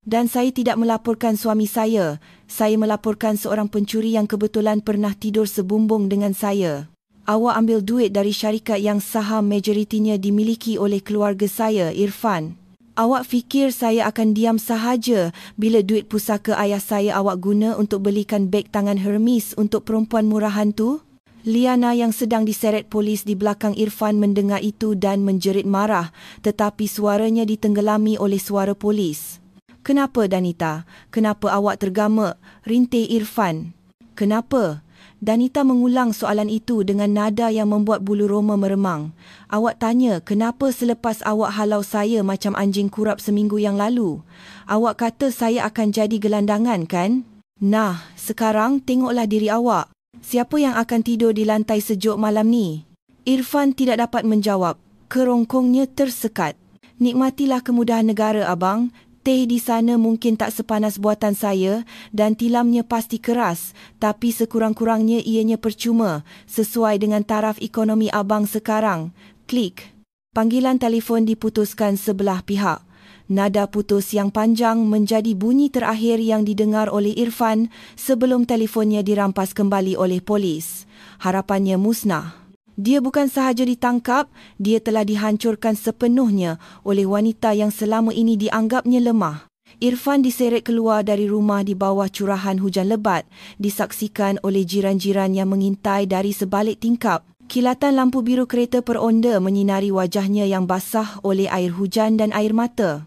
Dan saya tidak melaporkan suami saya. Saya melaporkan seorang pencuri yang kebetulan pernah tidur sebumbung dengan saya. Awak ambil duit dari syarikat yang saham majoritinya dimiliki oleh keluarga saya, Irfan. Awak fikir saya akan diam sahaja bila duit pusaka ayah saya awak guna untuk belikan beg tangan Hermes untuk perempuan murahan tu? Liana yang sedang diseret polis di belakang Irfan mendengar itu dan menjerit marah, tetapi suaranya ditenggelami oleh suara polis. Kenapa, Danita? Kenapa awak tergama? Rintih Irfan. Kenapa? Danita mengulang soalan itu dengan nada yang membuat bulu roma meremang. Awak tanya kenapa selepas awak halau saya macam anjing kurap seminggu yang lalu? Awak kata saya akan jadi gelandangan, kan? Nah, sekarang tengoklah diri awak. Siapa yang akan tidur di lantai sejuk malam ni? Irfan tidak dapat menjawab. Kerongkongnya tersekat. Nikmatilah kemudahan negara, abang. Teh di sana mungkin tak sepanas buatan saya dan tilamnya pasti keras, tapi sekurang-kurangnya ianya percuma sesuai dengan taraf ekonomi abang sekarang. Klik. Panggilan telefon diputuskan sebelah pihak. Nada putus yang panjang menjadi bunyi terakhir yang didengar oleh Irfan sebelum telefonnya dirampas kembali oleh polis. Harapannya musnah. Dia bukan sahaja ditangkap, dia telah dihancurkan sepenuhnya oleh wanita yang selama ini dianggapnya lemah. Irfan diseret keluar dari rumah di bawah curahan hujan lebat, disaksikan oleh jiran-jiran yang mengintai dari sebalik tingkap. Kilatan lampu biru kereta peronda menyinari wajahnya yang basah oleh air hujan dan air mata.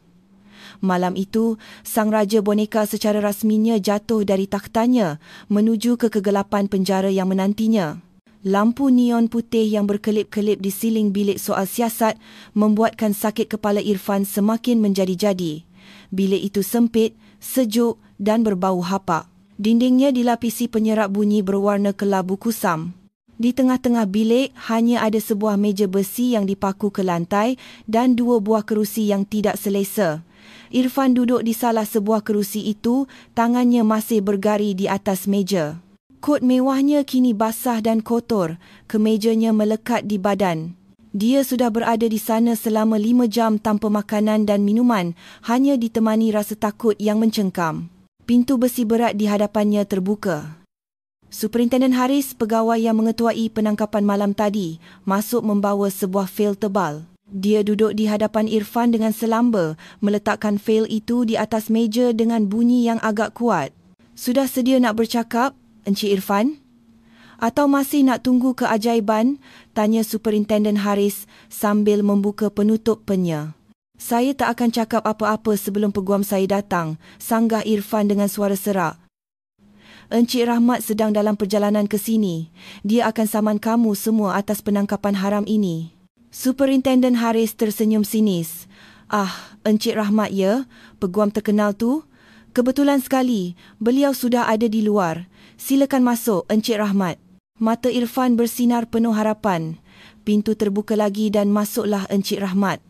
Malam itu, sang raja boneka secara rasminya jatuh dari takhtanya menuju ke kegelapan penjara yang menantinya. Lampu neon putih yang berkelip-kelip di siling bilik soal siasat membuatkan sakit kepala Irfan semakin menjadi-jadi. Bilik itu sempit, sejuk dan berbau hapak. Dindingnya dilapisi penyerap bunyi berwarna kelabu kusam. Di tengah-tengah bilik hanya ada sebuah meja besi yang dipaku ke lantai dan 2 buah kerusi yang tidak selesa. Irfan duduk di salah sebuah kerusi itu, tangannya masih bergari di atas meja. Kot mewahnya kini basah dan kotor, kemejanya melekat di badan. Dia sudah berada di sana selama 5 jam tanpa makanan dan minuman, hanya ditemani rasa takut yang mencengkam. Pintu besi berat di hadapannya terbuka. Superintenden Haris, pegawai yang mengetuai penangkapan malam tadi, masuk membawa sebuah fail tebal. Dia duduk di hadapan Irfan dengan selamba, meletakkan fail itu di atas meja dengan bunyi yang agak kuat. Sudah sedia nak bercakap, Encik Irfan? Atau masih nak tunggu keajaiban? Tanya Superintenden Haris sambil membuka penutup penya. Saya tak akan cakap apa-apa sebelum peguam saya datang, sanggah Irfan dengan suara serak. Encik Rahmat sedang dalam perjalanan ke sini. Dia akan saman kamu semua atas penangkapan haram ini. Superintenden Haris tersenyum sinis. Ah, Encik Rahmat ya? Peguam terkenal tu? Kebetulan sekali, beliau sudah ada di luar. Silakan masuk, Encik Rahmat. Mata Irfan bersinar penuh harapan. Pintu terbuka lagi dan masuklah Encik Rahmat.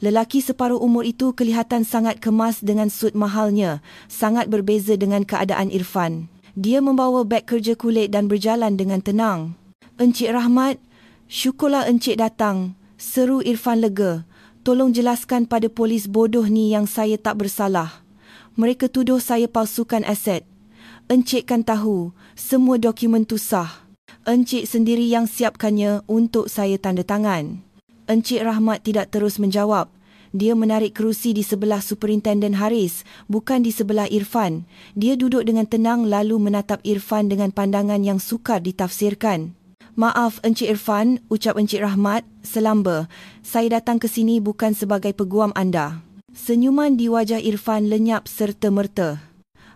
Lelaki separuh umur itu kelihatan sangat kemas dengan sut mahalnya, sangat berbeza dengan keadaan Irfan. Dia membawa beg kerja kulit dan berjalan dengan tenang. Encik Rahmat, syukurlah Encik datang, seru Irfan lega. Tolong jelaskan pada polis bodoh ni yang saya tak bersalah. Mereka tuduh saya palsukan aset. Encik kan tahu, semua dokumen tu sah. Encik sendiri yang siapkannya untuk saya tanda tangan. Encik Rahmat tidak terus menjawab. Dia menarik kerusi di sebelah Superintenden Haris, bukan di sebelah Irfan. Dia duduk dengan tenang lalu menatap Irfan dengan pandangan yang sukar ditafsirkan. Maaf Encik Irfan, ucap Encik Rahmat, selamba. Saya datang ke sini bukan sebagai peguam anda. Senyuman di wajah Irfan lenyap serta-merta.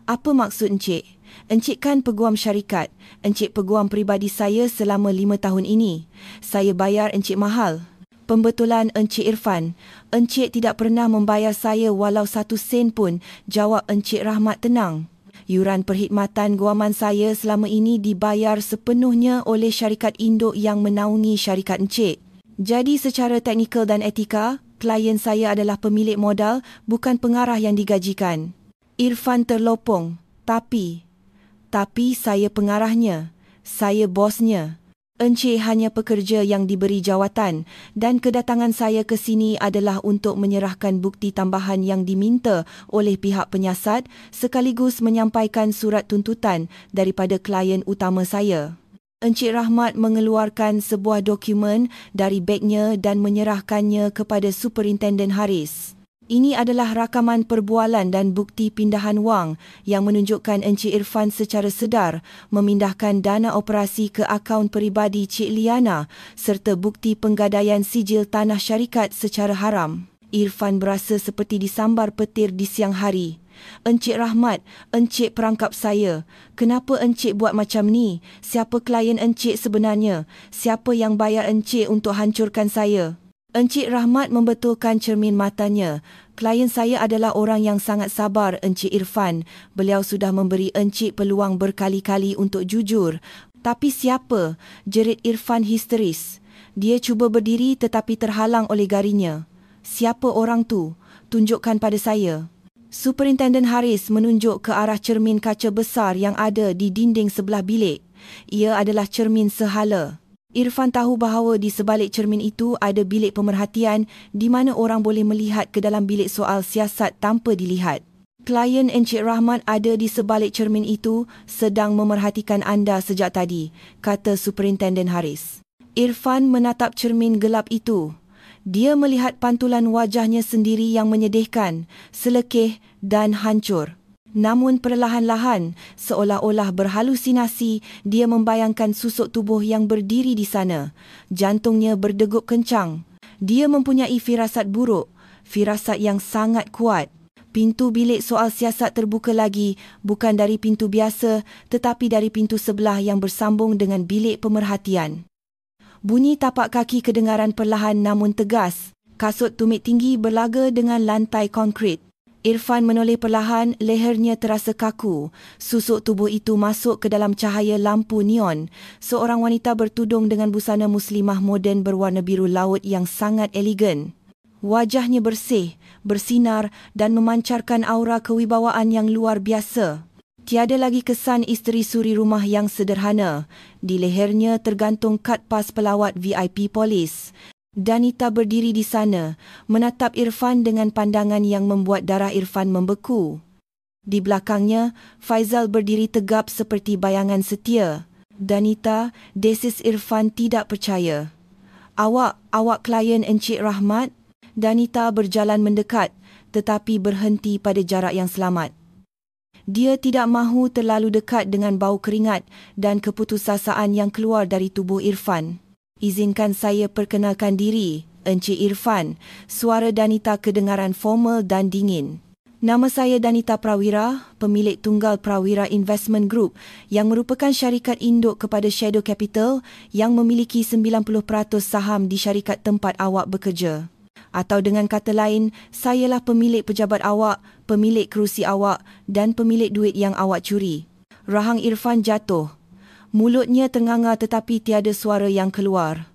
Apa maksud Encik? Encik kan peguam syarikat. Encik peguam peribadi saya selama 5 tahun ini. Saya bayar Encik mahal. Pembetulan Encik Irfan. Encik tidak pernah membayar saya walau 1 sen pun, jawab Encik Rahmat tenang. Yuran perkhidmatan guaman saya selama ini dibayar sepenuhnya oleh syarikat induk yang menaungi syarikat Encik. Jadi secara teknikal dan etika, klien saya adalah pemilik modal, bukan pengarah yang digajikan. Irfan terlopong. Tapi saya pengarahnya. Saya bosnya. Encik hanya pekerja yang diberi jawatan dan kedatangan saya ke sini adalah untuk menyerahkan bukti tambahan yang diminta oleh pihak penyiasat sekaligus menyampaikan surat tuntutan daripada klien utama saya. Encik Rahmat mengeluarkan sebuah dokumen dari begnya dan menyerahkannya kepada Superintenden Haris. Ini adalah rakaman perbualan dan bukti pindahan wang yang menunjukkan Encik Irfan secara sedar memindahkan dana operasi ke akaun peribadi Cik Liana serta bukti penggadaian sijil tanah syarikat secara haram. Irfan berasa seperti disambar petir di siang hari. Encik Rahmat, encik perangkap saya. Kenapa encik buat macam ni? Siapa klien encik sebenarnya? Siapa yang bayar encik untuk hancurkan saya? Encik Rahmat membetulkan cermin matanya. Klien saya adalah orang yang sangat sabar, Encik Irfan. Beliau sudah memberi encik peluang berkali-kali untuk jujur. Tapi siapa? Jerit Irfan histeris. Dia cuba berdiri tetapi terhalang oleh garinya. Siapa orang tu? Tunjukkan pada saya. Superintenden Haris menunjuk ke arah cermin kaca besar yang ada di dinding sebelah bilik. Ia adalah cermin sehala. Irfan tahu bahawa di sebalik cermin itu ada bilik pemerhatian di mana orang boleh melihat ke dalam bilik soal siasat tanpa dilihat. Klien Encik Rahmat ada di sebalik cermin itu sedang memerhatikan anda sejak tadi, kata Superintenden Haris. Irfan menatap cermin gelap itu. Dia melihat pantulan wajahnya sendiri yang menyedihkan, selekeh dan hancur. Namun perlahan-lahan, seolah-olah berhalusinasi, dia membayangkan susuk tubuh yang berdiri di sana. Jantungnya berdegup kencang. Dia mempunyai firasat buruk, firasat yang sangat kuat. Pintu bilik soal siasat terbuka lagi, bukan dari pintu biasa, tetapi dari pintu sebelah yang bersambung dengan bilik pemerhatian. Bunyi tapak kaki kedengaran perlahan namun tegas. Kasut tumit tinggi berlaga dengan lantai konkrit. Irfan menoleh perlahan, lehernya terasa kaku. Susuk tubuh itu masuk ke dalam cahaya lampu neon. Seorang wanita bertudung dengan busana muslimah moden berwarna biru laut yang sangat elegan. Wajahnya bersih, bersinar dan memancarkan aura kewibawaan yang luar biasa. Tiada lagi kesan isteri suri rumah yang sederhana. Di lehernya tergantung kad pas pelawat VIP polis. Danita berdiri di sana, menatap Irfan dengan pandangan yang membuat darah Irfan membeku. Di belakangnya, Faizal berdiri tegap seperti bayangan setia. Danita, desis Irfan tidak percaya. Awak klien Encik Rahmat? Danita berjalan mendekat, tetapi berhenti pada jarak yang selamat. Dia tidak mahu terlalu dekat dengan bau keringat dan keputusasaan yang keluar dari tubuh Irfan. Izinkan saya perkenalkan diri, Encik Irfan. Suara Danita kedengaran formal dan dingin. Nama saya Danita Prawira, pemilik tunggal Prawira Investment Group yang merupakan syarikat induk kepada Shadow Capital yang memiliki 90% saham di syarikat tempat awak bekerja. Atau dengan kata lain, sayalah pemilik pejabat awak, pemilik kerusi awak dan pemilik duit yang awak curi. Rahang Irfan jatuh. Mulutnya ternganga tetapi tiada suara yang keluar.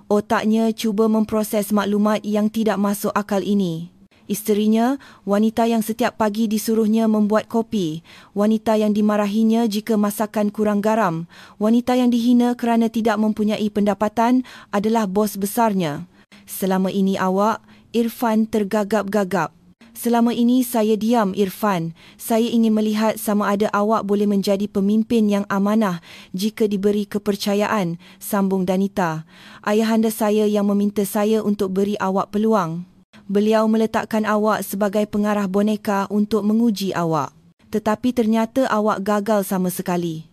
Otaknya cuba memproses maklumat yang tidak masuk akal ini. Isterinya, wanita yang setiap pagi disuruhnya membuat kopi. Wanita yang dimarahinya jika masakan kurang garam. Wanita yang dihina kerana tidak mempunyai pendapatan adalah bos besarnya. Selama ini awak, Irfan tergagap-gagap. Selama ini saya diam, Irfan. Saya ingin melihat sama ada awak boleh menjadi pemimpin yang amanah jika diberi kepercayaan, sambung Danita. Ayahanda saya yang meminta saya untuk beri awak peluang. Beliau meletakkan awak sebagai pengarah boneka untuk menguji awak. Tetapi ternyata awak gagal sama sekali.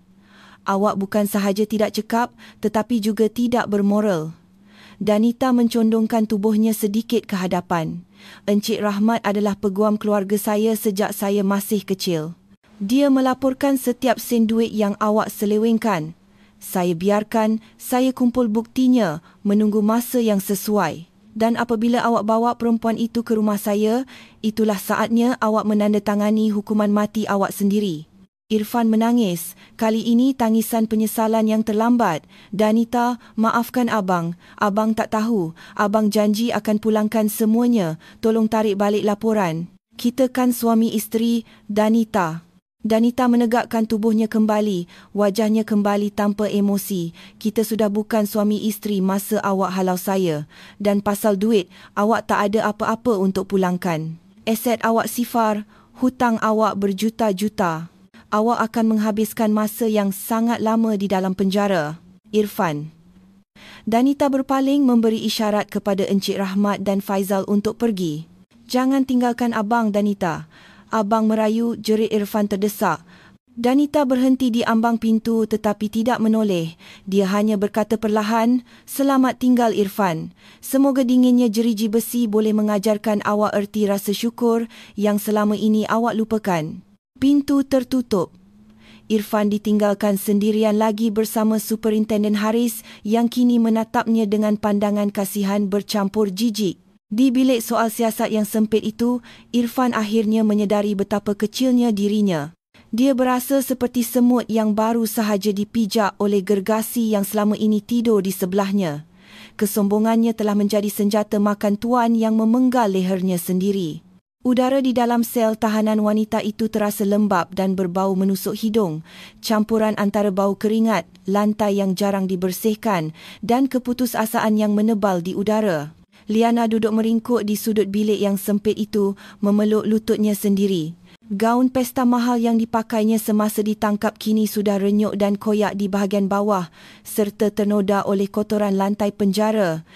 Awak bukan sahaja tidak cekap, tetapi juga tidak bermoral. Danita mencondongkan tubuhnya sedikit ke hadapan. Encik Rahmat adalah peguam keluarga saya sejak saya masih kecil. Dia melaporkan setiap sen duit yang awak selewengkan. Saya biarkan, saya kumpul buktinya, menunggu masa yang sesuai. Dan apabila awak bawa perempuan itu ke rumah saya, itulah saatnya awak menandatangani hukuman mati awak sendiri. Irfan menangis. Kali ini tangisan penyesalan yang terlambat. Danita, maafkan abang. Abang tak tahu. Abang janji akan pulangkan semuanya. Tolong tarik balik laporan. Kita kan suami isteri, Danita. Danita menegakkan tubuhnya kembali. Wajahnya kembali tanpa emosi. Kita sudah bukan suami isteri masa awak halau saya. Dan pasal duit, awak tak ada apa-apa untuk pulangkan. Aset awak sifar, hutang awak berjuta-juta. Awak akan menghabiskan masa yang sangat lama di dalam penjara. Irfan. Danita berpaling memberi isyarat kepada Encik Rahmat dan Faizal untuk pergi. Jangan tinggalkan abang, Danita. Abang merayu, jerit Irfan terdesak. Danita berhenti di ambang pintu tetapi tidak menoleh. Dia hanya berkata perlahan, "Selamat tinggal Irfan. Semoga dinginnya jeriji besi boleh mengajarkan awak erti rasa syukur yang selama ini awak lupakan." Pintu tertutup. Irfan ditinggalkan sendirian lagi bersama Superintenden Haris yang kini menatapnya dengan pandangan kasihan bercampur jijik. Di bilik soal siasat yang sempit itu, Irfan akhirnya menyedari betapa kecilnya dirinya. Dia berasa seperti semut yang baru sahaja dipijak oleh gergasi yang selama ini tidur di sebelahnya. Kesombongannya telah menjadi senjata makan tuan yang memenggal lehernya sendiri. Udara di dalam sel tahanan wanita itu terasa lembap dan berbau menusuk hidung, campuran antara bau keringat, lantai yang jarang dibersihkan dan keputusasaan yang menebal di udara. Liana duduk meringkuk di sudut bilik yang sempit itu, memeluk lututnya sendiri. Gaun pesta mahal yang dipakainya semasa ditangkap kini sudah renyuk dan koyak di bahagian bawah serta ternoda oleh kotoran lantai penjara.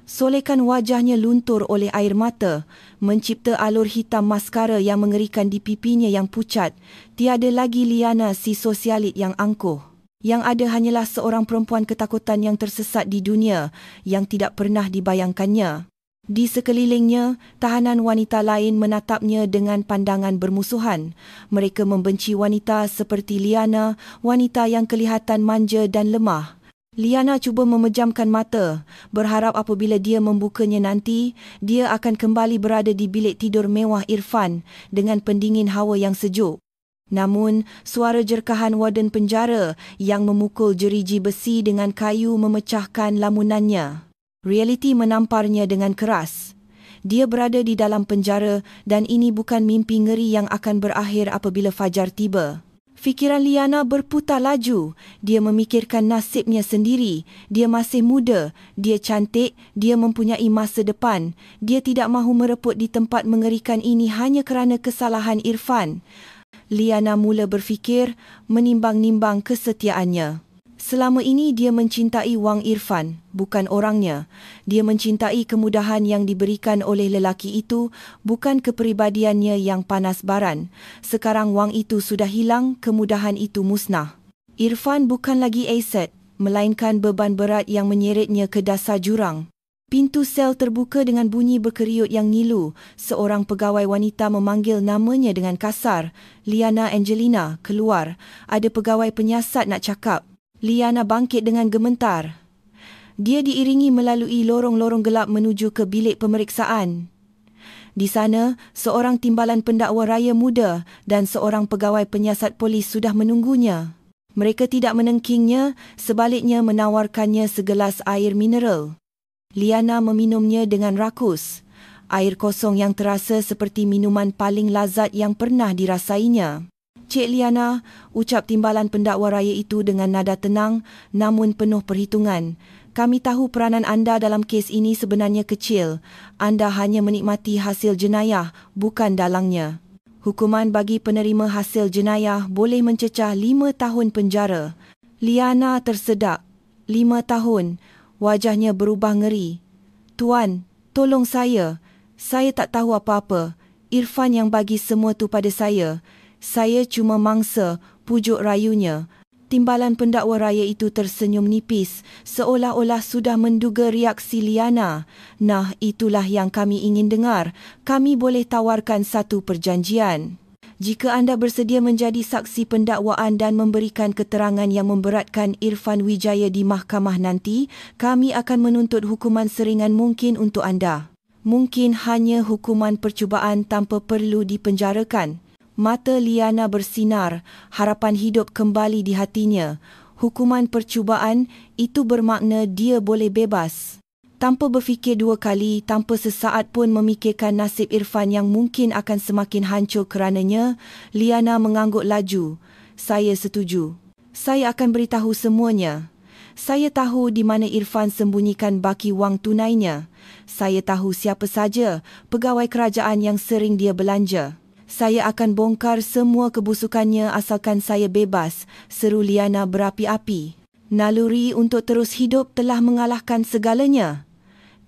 Solekan wajahnya luntur oleh air mata, mencipta alur hitam maskara yang mengerikan di pipinya yang pucat. Tiada lagi Liana si sosialit yang angkuh. Yang ada hanyalah seorang perempuan ketakutan yang tersesat di dunia yang tidak pernah dibayangkannya. Di sekelilingnya, tahanan wanita lain menatapnya dengan pandangan bermusuhan. Mereka membenci wanita seperti Liana, wanita yang kelihatan manja dan lemah. Liana cuba memejamkan mata, berharap apabila dia membukanya nanti, dia akan kembali berada di bilik tidur mewah Irfan dengan pendingin hawa yang sejuk. Namun, suara jerkahan warden penjara yang memukul jeriji besi dengan kayu memecahkan lamunannya. Realiti menamparnya dengan keras. Dia berada di dalam penjara dan ini bukan mimpi ngeri yang akan berakhir apabila fajar tiba. Fikiran Liana berputar laju. Dia memikirkan nasibnya sendiri. Dia masih muda, dia cantik, dia mempunyai masa depan. Dia tidak mahu mereput di tempat mengerikan ini hanya kerana kesalahan Irfan. Liana mula berfikir, menimbang-nimbang kesetiaannya. Selama ini dia mencintai wang Irfan, bukan orangnya. Dia mencintai kemudahan yang diberikan oleh lelaki itu, bukan kepribadiannya yang panas baran. Sekarang wang itu sudah hilang, kemudahan itu musnah. Irfan bukan lagi aset, melainkan beban berat yang menyeretnya ke dasar jurang. Pintu sel terbuka dengan bunyi berkeriut yang ngilu. Seorang pegawai wanita memanggil namanya dengan kasar. "Liana Angelina, keluar. Ada pegawai penyiasat nak cakap." Liana bangkit dengan gemetar. Dia diiringi melalui lorong-lorong gelap menuju ke bilik pemeriksaan. Di sana, seorang timbalan pendakwa raya muda dan seorang pegawai penyiasat polis sudah menunggunya. Mereka tidak menengkingnya, sebaliknya menawarkannya segelas air mineral. Liana meminumnya dengan rakus. Air kosong yang terasa seperti minuman paling lazat yang pernah dirasainya. "Cik Liana," ucap timbalan pendakwa raya itu dengan nada tenang namun penuh perhitungan. "Kami tahu peranan anda dalam kes ini sebenarnya kecil. Anda hanya menikmati hasil jenayah, bukan dalangnya. Hukuman bagi penerima hasil jenayah boleh mencecah 5 tahun penjara." Liana tersedak. 5 tahun. Wajahnya berubah ngeri. "Tuan, tolong saya. Saya tak tahu apa-apa. Irfan yang bagi semua tu pada saya. Saya cuma mangsa," pujuk rayunya. Timbalan pendakwa raya itu tersenyum nipis, seolah-olah sudah menduga reaksi Liana. "Nah, itulah yang kami ingin dengar. Kami boleh tawarkan satu perjanjian. Jika anda bersedia menjadi saksi pendakwaan dan memberikan keterangan yang memberatkan Irfan Wijaya di mahkamah nanti, kami akan menuntut hukuman seringan mungkin untuk anda. Mungkin hanya hukuman percubaan tanpa perlu dipenjarakan." Mata Liana bersinar, harapan hidup kembali di hatinya. Hukuman percubaan itu bermakna dia boleh bebas. Tanpa berfikir dua kali, tanpa sesaat pun memikirkan nasib Irfan yang mungkin akan semakin hancur kerananya, Liana mengangguk laju. "Saya setuju. Saya akan beritahu semuanya. Saya tahu di mana Irfan sembunyikan baki wang tunainya. Saya tahu siapa saja pegawai kerajaan yang sering dia belanja. Saya akan bongkar semua kebusukannya asalkan saya bebas," seru Liana berapi-api. Naluri untuk terus hidup telah mengalahkan segalanya.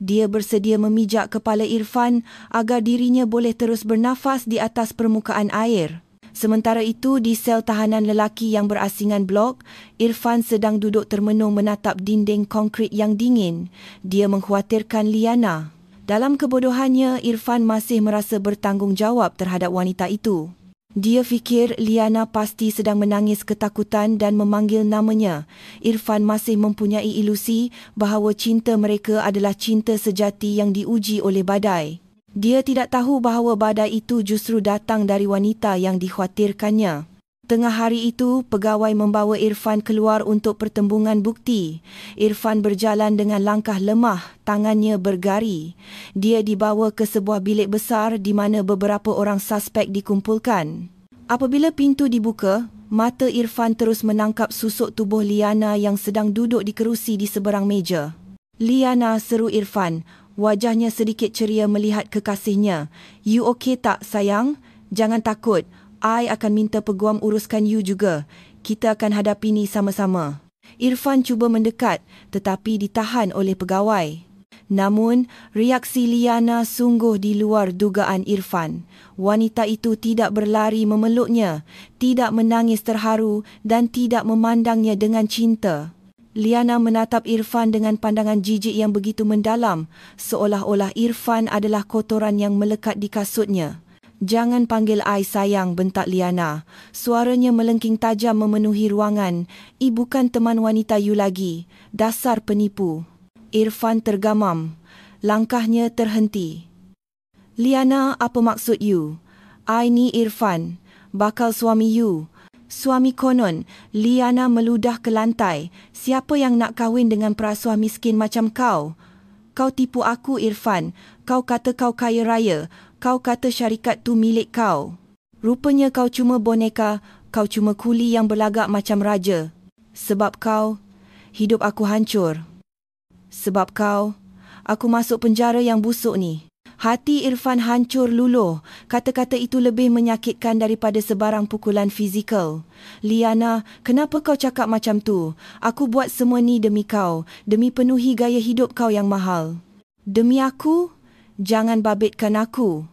Dia bersedia memijak kepala Irfan agar dirinya boleh terus bernafas di atas permukaan air. Sementara itu, di sel tahanan lelaki yang berasingan blok, Irfan sedang duduk termenung menatap dinding konkrit yang dingin. Dia mengkhuatirkan Liana. Dalam kebodohannya, Irfan masih merasa bertanggungjawab terhadap wanita itu. Dia fikir Liana pasti sedang menangis ketakutan dan memanggil namanya. Irfan masih mempunyai ilusi bahawa cinta mereka adalah cinta sejati yang diuji oleh badai. Dia tidak tahu bahawa badai itu justru datang dari wanita yang dikhawatirkannya. Tengah hari itu, pegawai membawa Irfan keluar untuk pertembungan bukti. Irfan berjalan dengan langkah lemah, tangannya bergari. Dia dibawa ke sebuah bilik besar di mana beberapa orang suspek dikumpulkan. Apabila pintu dibuka, mata Irfan terus menangkap susuk tubuh Liana yang sedang duduk di kerusi di seberang meja. "Liana," seru Irfan. Wajahnya sedikit ceria melihat kekasihnya. "You okey tak, sayang? Jangan takut. I akan minta peguam uruskan you juga. Kita akan hadapi ni sama-sama." Irfan cuba mendekat tetapi ditahan oleh pegawai. Namun, reaksi Liana sungguh di luar dugaan Irfan. Wanita itu tidak berlari memeluknya, tidak menangis terharu dan tidak memandangnya dengan cinta. Liana menatap Irfan dengan pandangan jijik yang begitu mendalam, seolah-olah Irfan adalah kotoran yang melekat di kasutnya. "Jangan panggil I sayang," bentak Liana. Suaranya melengking tajam memenuhi ruangan. "I bukan teman wanita you lagi. Dasar penipu." Irfan tergamam. Langkahnya terhenti. "Liana, apa maksud you? I ni Irfan, bakal suami you." "Suami konon," Liana meludah ke lantai. "Siapa yang nak kahwin dengan perasuah miskin macam kau? Kau tipu aku, Irfan. Kau kata kau kaya raya. Kau kata syarikat tu milik kau. Rupanya kau cuma boneka, kau cuma kuli yang berlagak macam raja. Sebab kau, hidup aku hancur. Sebab kau, aku masuk penjara yang busuk ni." Hati Irfan hancur luluh. Kata-kata itu lebih menyakitkan daripada sebarang pukulan fizikal. "Liana, kenapa kau cakap macam tu? Aku buat semua ni demi kau, demi penuhi gaya hidup kau yang mahal." "Demi aku? Jangan babitkan aku."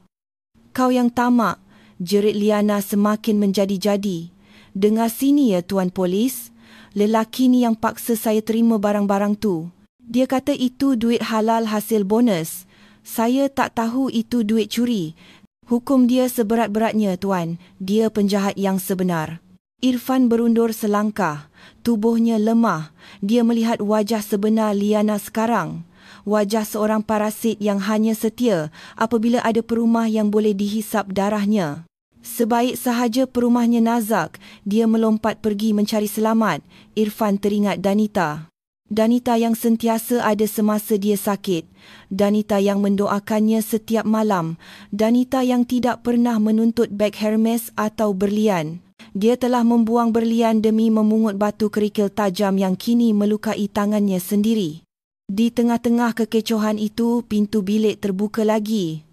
"Kau yang tamak," jerit Liana semakin menjadi-jadi. "Dengar sini ya, Tuan Polis. Lelaki ni yang paksa saya terima barang-barang tu. Dia kata itu duit halal hasil bonus. Saya tak tahu itu duit curi. Hukum dia seberat-beratnya, Tuan. Dia penjahat yang sebenar." Irfan berundur selangkah. Tubuhnya lemah. Dia melihat wajah sebenar Liana sekarang. Wajah seorang parasit yang hanya setia apabila ada perumah yang boleh dihisap darahnya. Sebaik sahaja perumahnya nazak, dia melompat pergi mencari selamat. Irfan teringat Danita. Danita yang sentiasa ada semasa dia sakit. Danita yang mendoakannya setiap malam. Danita yang tidak pernah menuntut beg Hermes atau berlian. Dia telah membuang berlian demi memungut batu kerikil tajam yang kini melukai tangannya sendiri. Di tengah-tengah kekecohan itu, pintu bilik terbuka lagi.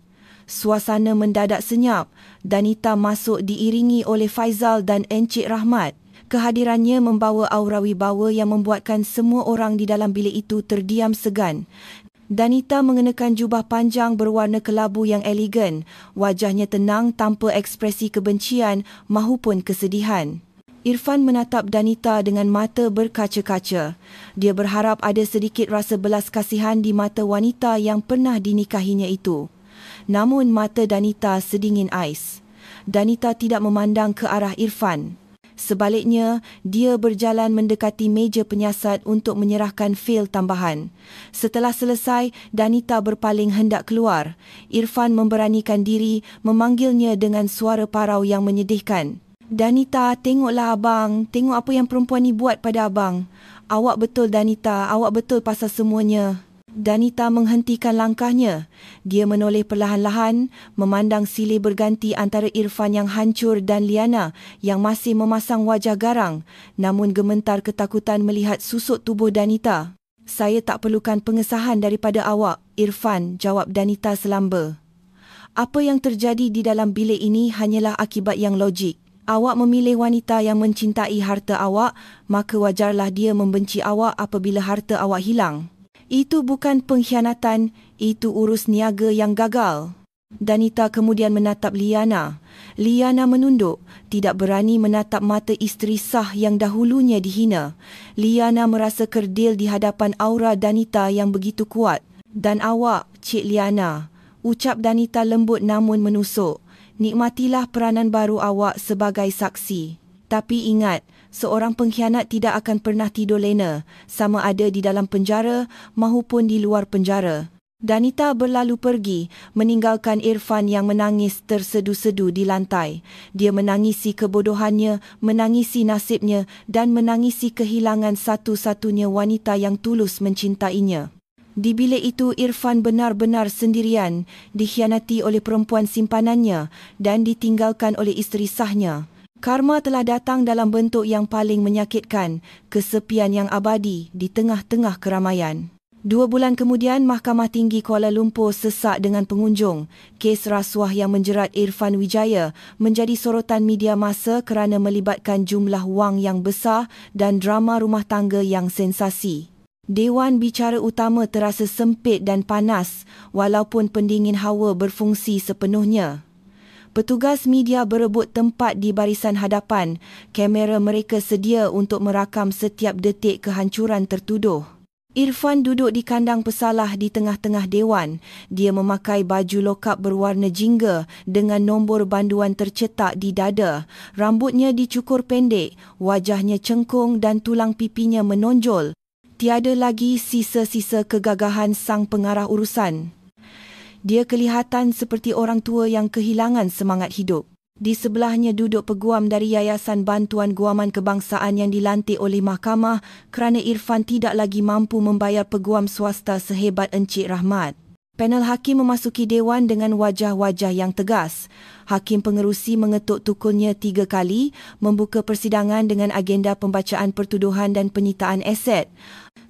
Suasana mendadak senyap. Danita masuk diiringi oleh Faizal dan Encik Rahmat. Kehadirannya membawa aura wibawa yang membuatkan semua orang di dalam bilik itu terdiam segan. Danita mengenakan jubah panjang berwarna kelabu yang elegan. Wajahnya tenang tanpa ekspresi kebencian mahupun kesedihan. Irfan menatap Danita dengan mata berkaca-kaca. Dia berharap ada sedikit rasa belas kasihan di mata wanita yang pernah dinikahinya itu. Namun mata Danita sedingin ais. Danita tidak memandang ke arah Irfan. Sebaliknya, dia berjalan mendekati meja penyiasat untuk menyerahkan fail tambahan. Setelah selesai, Danita berpaling hendak keluar. Irfan memberanikan diri memanggilnya dengan suara parau yang menyedihkan. "Danita, tengoklah abang. Tengok apa yang perempuan ni buat pada abang. Awak betul, Danita. Awak betul pasal semuanya." Danita menghentikan langkahnya. Dia menoleh perlahan-lahan, memandang silih berganti antara Irfan yang hancur dan Liana yang masih memasang wajah garang, namun gementar ketakutan melihat susuk tubuh Danita. "Saya tak perlukan pengesahan daripada awak, Irfan," jawab Danita selamba. "Apa yang terjadi di dalam bilik ini hanyalah akibat yang logik. Awak memilih wanita yang mencintai harta awak, maka wajarlah dia membenci awak apabila harta awak hilang. Itu bukan pengkhianatan, Itu urus niaga yang gagal. Danita kemudian menatap Liana. Liana menunduk, tidak berani menatap mata isteri sah yang dahulunya dihina. Liana merasa kerdil di hadapan aura Danita yang begitu kuat. Dan awak, Cik Liana, ucap Danita lembut namun menusuk. Nikmatilah peranan baru awak sebagai saksi. Tapi ingat, seorang pengkhianat tidak akan pernah tidur lena, sama ada di dalam penjara maupun di luar penjara. Danita berlalu pergi, meninggalkan Irfan yang menangis tersedu-sedu di lantai. Dia menangisi kebodohannya, menangisi nasibnya dan menangisi kehilangan satu-satunya wanita yang tulus mencintainya. Di bilik itu, Irfan benar-benar sendirian, dikhianati oleh perempuan simpanannya dan ditinggalkan oleh isteri sahnya. Karma telah datang dalam bentuk yang paling menyakitkan, kesepian yang abadi di tengah-tengah keramaian. 2 bulan kemudian, Mahkamah Tinggi Kuala Lumpur sesak dengan pengunjung. Kes rasuah yang menjerat Irfan Wijaya menjadi sorotan media masa kerana melibatkan jumlah wang yang besar dan drama rumah tangga yang sensasi. Dewan bicara utama terasa sempit dan panas walaupun pendingin hawa berfungsi sepenuhnya. Petugas media berebut tempat di barisan hadapan. Kamera mereka sedia untuk merakam setiap detik kehancuran tertuduh. Irfan duduk di kandang pesalah di tengah-tengah dewan. Dia memakai baju lokap berwarna jingga dengan nombor banduan tercetak di dada. Rambutnya dicukur pendek, wajahnya cengkung dan tulang pipinya menonjol. Tiada lagi sisa-sisa kegagahan sang pengarah urusan. Dia kelihatan seperti orang tua yang kehilangan semangat hidup. Di sebelahnya duduk peguam dari Yayasan Bantuan Guaman Kebangsaan yang dilantik oleh mahkamah kerana Irfan tidak lagi mampu membayar peguam swasta sehebat Encik Rahmat. Panel hakim memasuki dewan dengan wajah-wajah yang tegas. Hakim pengerusi mengetuk tukulnya 3 kali, membuka persidangan dengan agenda pembacaan pertuduhan dan penyitaan aset.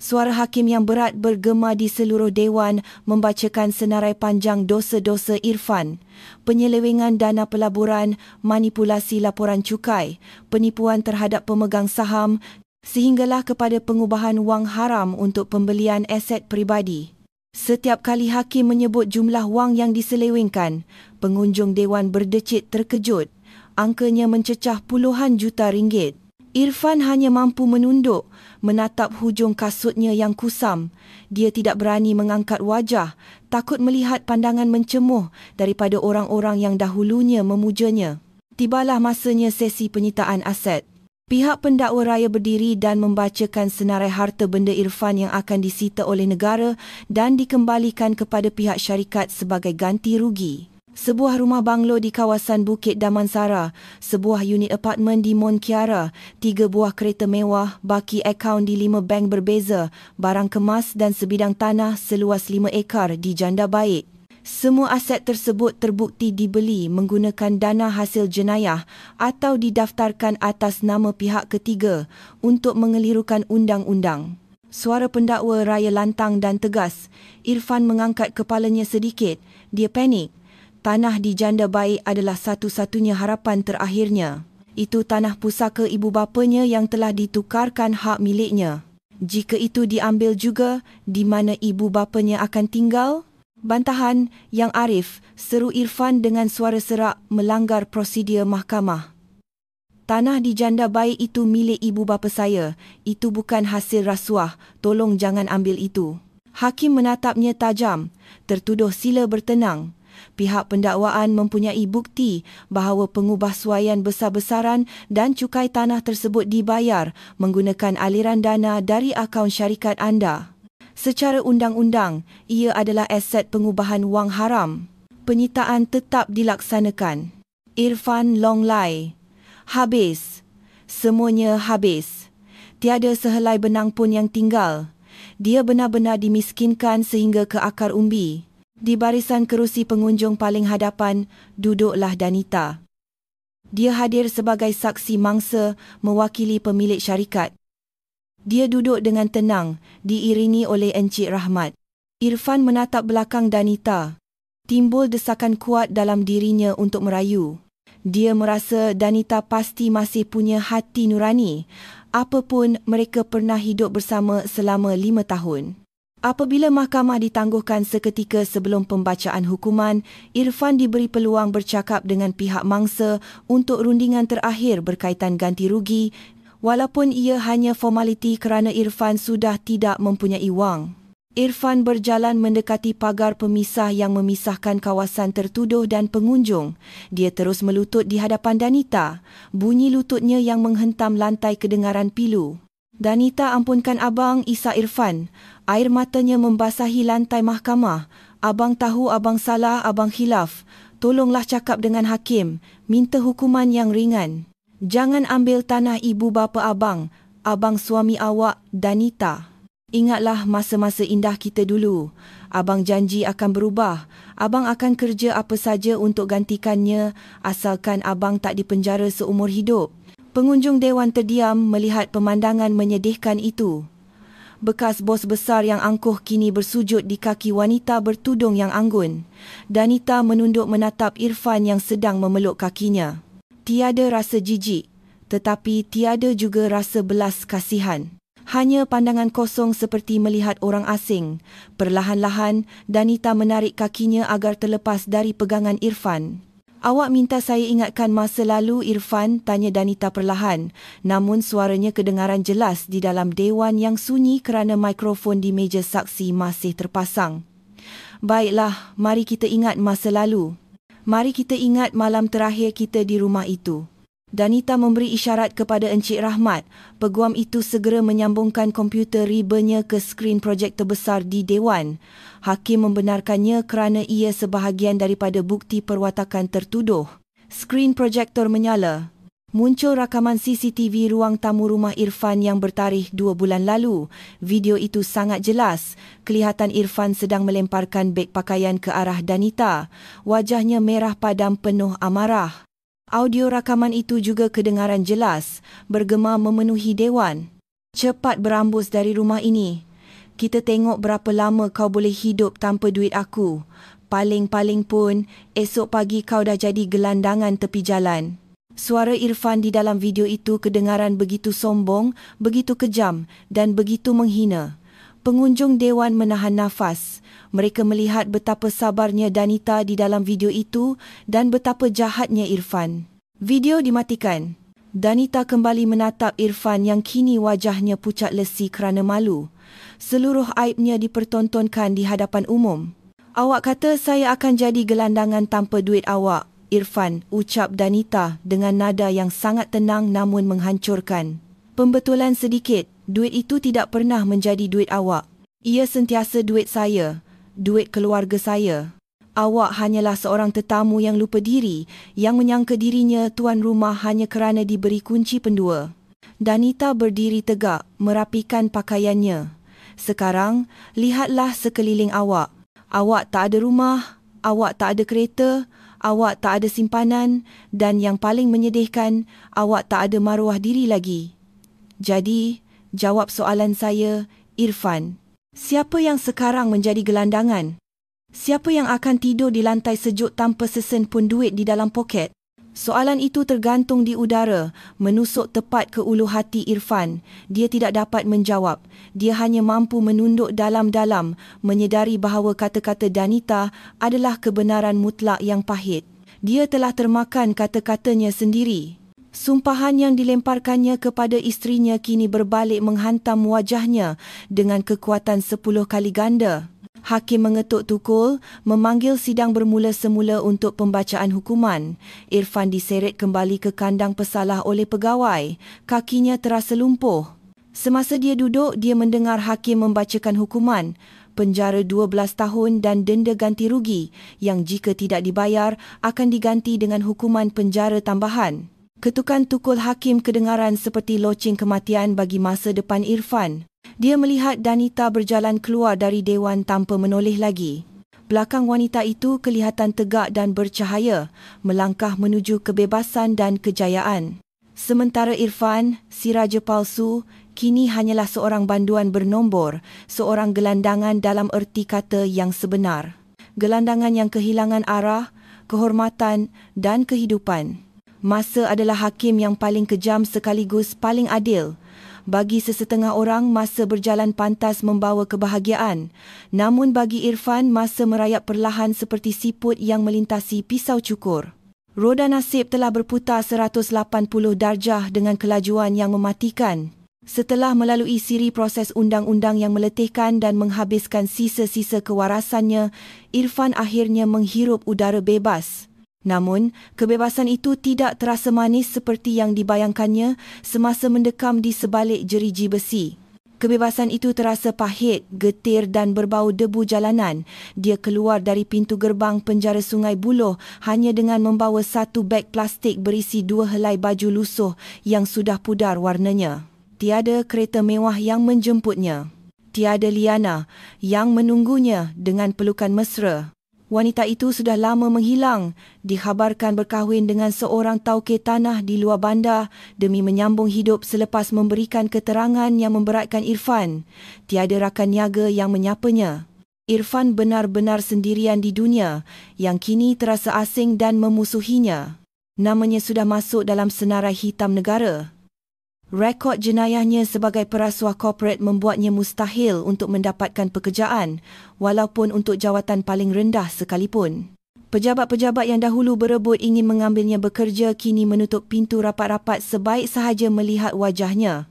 Suara hakim yang berat bergema di seluruh dewan membacakan senarai panjang dosa-dosa Irfan. Penyelewengan dana pelaburan, manipulasi laporan cukai, penipuan terhadap pemegang saham, sehinggalah kepada pengubahan wang haram untuk pembelian aset peribadi. Setiap kali hakim menyebut jumlah wang yang diselewengkan, pengunjung dewan berdecit terkejut. Angkanya mencecah puluhan juta ringgit. Irfan hanya mampu menunduk, menatap hujung kasutnya yang kusam. Dia tidak berani mengangkat wajah, takut melihat pandangan mencemuh daripada orang-orang yang dahulunya memujanya. Tibalah masanya sesi penyitaan aset. Pihak pendakwa raya berdiri dan membacakan senarai harta benda Irfan yang akan disita oleh negara dan dikembalikan kepada pihak syarikat sebagai ganti rugi. Sebuah rumah banglo di kawasan Bukit Damansara, sebuah unit apartmen di Mont Kiara, 3 buah kereta mewah, baki akaun di 5 bank berbeza, barang kemas dan sebidang tanah seluas 5 ekar di Janda Baik. Semua aset tersebut terbukti dibeli menggunakan dana hasil jenayah atau didaftarkan atas nama pihak ketiga untuk mengelirukan undang-undang. Suara pendakwa raya lantang dan tegas. Irfan mengangkat kepalanya sedikit. Dia panik. Tanah di Janda Baik adalah satu-satunya harapan terakhirnya. Itu tanah pusaka ibu bapanya yang telah ditukarkan hak miliknya. Jika itu diambil juga, di mana ibu bapanya akan tinggal? Bantahan yang arif, seru Irfan dengan suara serak melanggar prosedur mahkamah. Tanah di Janda Baik itu milik ibu bapa saya. Itu bukan hasil rasuah. Tolong jangan ambil itu. Hakim menatapnya tajam. Tertuduh sila bertenang. Pihak pendakwaan mempunyai bukti bahawa pengubahsuaian besar-besaran dan cukai tanah tersebut dibayar menggunakan aliran dana dari akaun syarikat anda. Secara undang-undang, ia adalah aset pengubahan wang haram. Penyitaan tetap dilaksanakan. Irfan Longlai. Habis. Semuanya habis. Tiada sehelai benang pun yang tinggal. Dia benar-benar dimiskinkan sehingga ke akar umbi. Di barisan kerusi pengunjung paling hadapan, duduklah Danita. Dia hadir sebagai saksi mangsa mewakili pemilik syarikat. Dia duduk dengan tenang, diiringi oleh Encik Rahmat. Irfan menatap belakang Danita. Timbul desakan kuat dalam dirinya untuk merayu. Dia merasa Danita pasti masih punya hati nurani. Apapun, mereka pernah hidup bersama selama 5 tahun. Apabila mahkamah ditangguhkan seketika sebelum pembacaan hukuman, Irfan diberi peluang bercakap dengan pihak mangsa untuk rundingan terakhir berkaitan ganti rugi, walaupun ia hanya formaliti kerana Irfan sudah tidak mempunyai wang. Irfan berjalan mendekati pagar pemisah yang memisahkan kawasan tertuduh dan pengunjung. Dia terus melutut di hadapan Danita. Bunyi lututnya yang menghentam lantai kedengaran pilu. "Danita, ampunkan abang," isak Irfan. Air matanya membasahi lantai mahkamah. "Abang tahu abang salah, abang khilaf. Tolonglah cakap dengan hakim. Minta hukuman yang ringan. Jangan ambil tanah ibu bapa abang. Abang suami awak, Danita. Ingatlah masa-masa indah kita dulu. Abang janji akan berubah. Abang akan kerja apa saja untuk gantikannya asalkan abang tak dipenjara seumur hidup." Pengunjung dewan terdiam melihat pemandangan menyedihkan itu. Bekas bos besar yang angkuh kini bersujud di kaki wanita bertudung yang anggun. Danita menunduk menatap Irfan yang sedang memeluk kakinya. Tiada rasa jijik, tetapi tiada juga rasa belas kasihan. Hanya pandangan kosong seperti melihat orang asing. Perlahan-lahan, Danita menarik kakinya agar terlepas dari pegangan Irfan. "Awak minta saya ingatkan masa lalu, Irfan?" tanya Danita perlahan. Namun suaranya kedengaran jelas di dalam dewan yang sunyi kerana mikrofon di meja saksi masih terpasang. "Baiklah, mari kita ingat masa lalu. Mari kita ingat malam terakhir kita di rumah itu." Danita memberi isyarat kepada Encik Rahmat. Peguam itu segera menyambungkan komputer ribanya ke skrin projektor besar di Dewan. Hakim membenarkannya kerana ia sebahagian daripada bukti perwatakan tertuduh. Skrin projektor menyala. Muncul rakaman CCTV ruang tamu rumah Irfan yang bertarikh 2 bulan lalu. Video itu sangat jelas. Kelihatan Irfan sedang melemparkan beg pakaian ke arah Danita. Wajahnya merah padam penuh amarah. Audio rakaman itu juga kedengaran jelas, bergema memenuhi dewan. "Cepat berambus dari rumah ini. Kita tengok berapa lama kau boleh hidup tanpa duit aku. Paling-paling pun, esok pagi kau dah jadi gelandangan tepi jalan." Suara Irfan di dalam video itu kedengaran begitu sombong, begitu kejam dan begitu menghina. Pengunjung dewan menahan nafas. Mereka melihat betapa sabarnya Danita di dalam video itu dan betapa jahatnya Irfan. Video dimatikan. Danita kembali menatap Irfan yang kini wajahnya pucat lesi kerana malu. Seluruh aibnya dipertontonkan di hadapan umum. "Awak kata saya akan jadi gelandangan tanpa duit awak, Irfan," ucap Danita dengan nada yang sangat tenang namun menghancurkan. "Pembetulan sedikit. Duit itu tidak pernah menjadi duit awak. Ia sentiasa duit saya, duit keluarga saya. Awak hanyalah seorang tetamu yang lupa diri, yang menyangka dirinya tuan rumah hanya kerana diberi kunci pendua." Danita berdiri tegak, merapikan pakaiannya. "Sekarang, lihatlah sekeliling awak. Awak tak ada rumah, awak tak ada kereta, awak tak ada simpanan dan yang paling menyedihkan, awak tak ada maruah diri lagi. Jadi, jawab soalan saya, Irfan. Siapa yang sekarang menjadi gelandangan? Siapa yang akan tidur di lantai sejuk tanpa sesen pun duit di dalam poket?" Soalan itu tergantung di udara, menusuk tepat ke ulu hati Irfan. Dia tidak dapat menjawab. Dia hanya mampu menunduk dalam-dalam, menyedari bahawa kata-kata Danita adalah kebenaran mutlak yang pahit. Dia telah termakan kata-katanya sendiri. Sumpahan yang dilemparkannya kepada isterinya kini berbalik menghantam wajahnya dengan kekuatan 10 kali ganda. Hakim mengetuk tukul, memanggil sidang bermula semula untuk pembacaan hukuman. Irfan diseret kembali ke kandang pesalah oleh pegawai. Kakinya terasa lumpuh. Semasa dia duduk, dia mendengar hakim membacakan hukuman. Penjara 12 tahun dan denda ganti rugi yang jika tidak dibayar akan diganti dengan hukuman penjara tambahan. Ketukan tukul hakim kedengaran seperti loceng kematian bagi masa depan Irfan. Dia melihat Danita berjalan keluar dari dewan tanpa menoleh lagi. Belakang wanita itu kelihatan tegak dan bercahaya, melangkah menuju kebebasan dan kejayaan. Sementara Irfan, si raja palsu, kini hanyalah seorang banduan bernombor, seorang gelandangan dalam erti kata yang sebenar. Gelandangan yang kehilangan arah, kehormatan dan kehidupan. Masa adalah hakim yang paling kejam sekaligus paling adil. Bagi sesetengah orang, masa berjalan pantas membawa kebahagiaan. Namun bagi Irfan, masa merayap perlahan seperti siput yang melintasi pisau cukur. Roda nasib telah berputar 180 darjah dengan kelajuan yang mematikan. Setelah melalui siri proses undang-undang yang meletihkan dan menghabiskan sisa-sisa kewarasannya, Irfan akhirnya menghirup udara bebas. Namun, kebebasan itu tidak terasa manis seperti yang dibayangkannya semasa mendekam di sebalik jeriji besi. Kebebasan itu terasa pahit, getir dan berbau debu jalanan. Dia keluar dari pintu gerbang penjara Sungai Buloh hanya dengan membawa satu beg plastik berisi 2 helai baju lusuh yang sudah pudar warnanya. Tiada kereta mewah yang menjemputnya. Tiada Liana yang menunggunya dengan pelukan mesra. Wanita itu sudah lama menghilang, dikhabarkan berkahwin dengan seorang tauke tanah di luar bandar demi menyambung hidup selepas memberikan keterangan yang memberatkan Irfan. Tiada rakan niaga yang menyapanya. Irfan benar-benar sendirian di dunia yang kini terasa asing dan memusuhinya. Namanya sudah masuk dalam senarai hitam negara. Rekod jenayahnya sebagai perasuah korporat membuatnya mustahil untuk mendapatkan pekerjaan, walaupun untuk jawatan paling rendah sekalipun. Pejabat-pejabat yang dahulu berebut ingin mengambilnya bekerja kini menutup pintu rapat-rapat sebaik sahaja melihat wajahnya.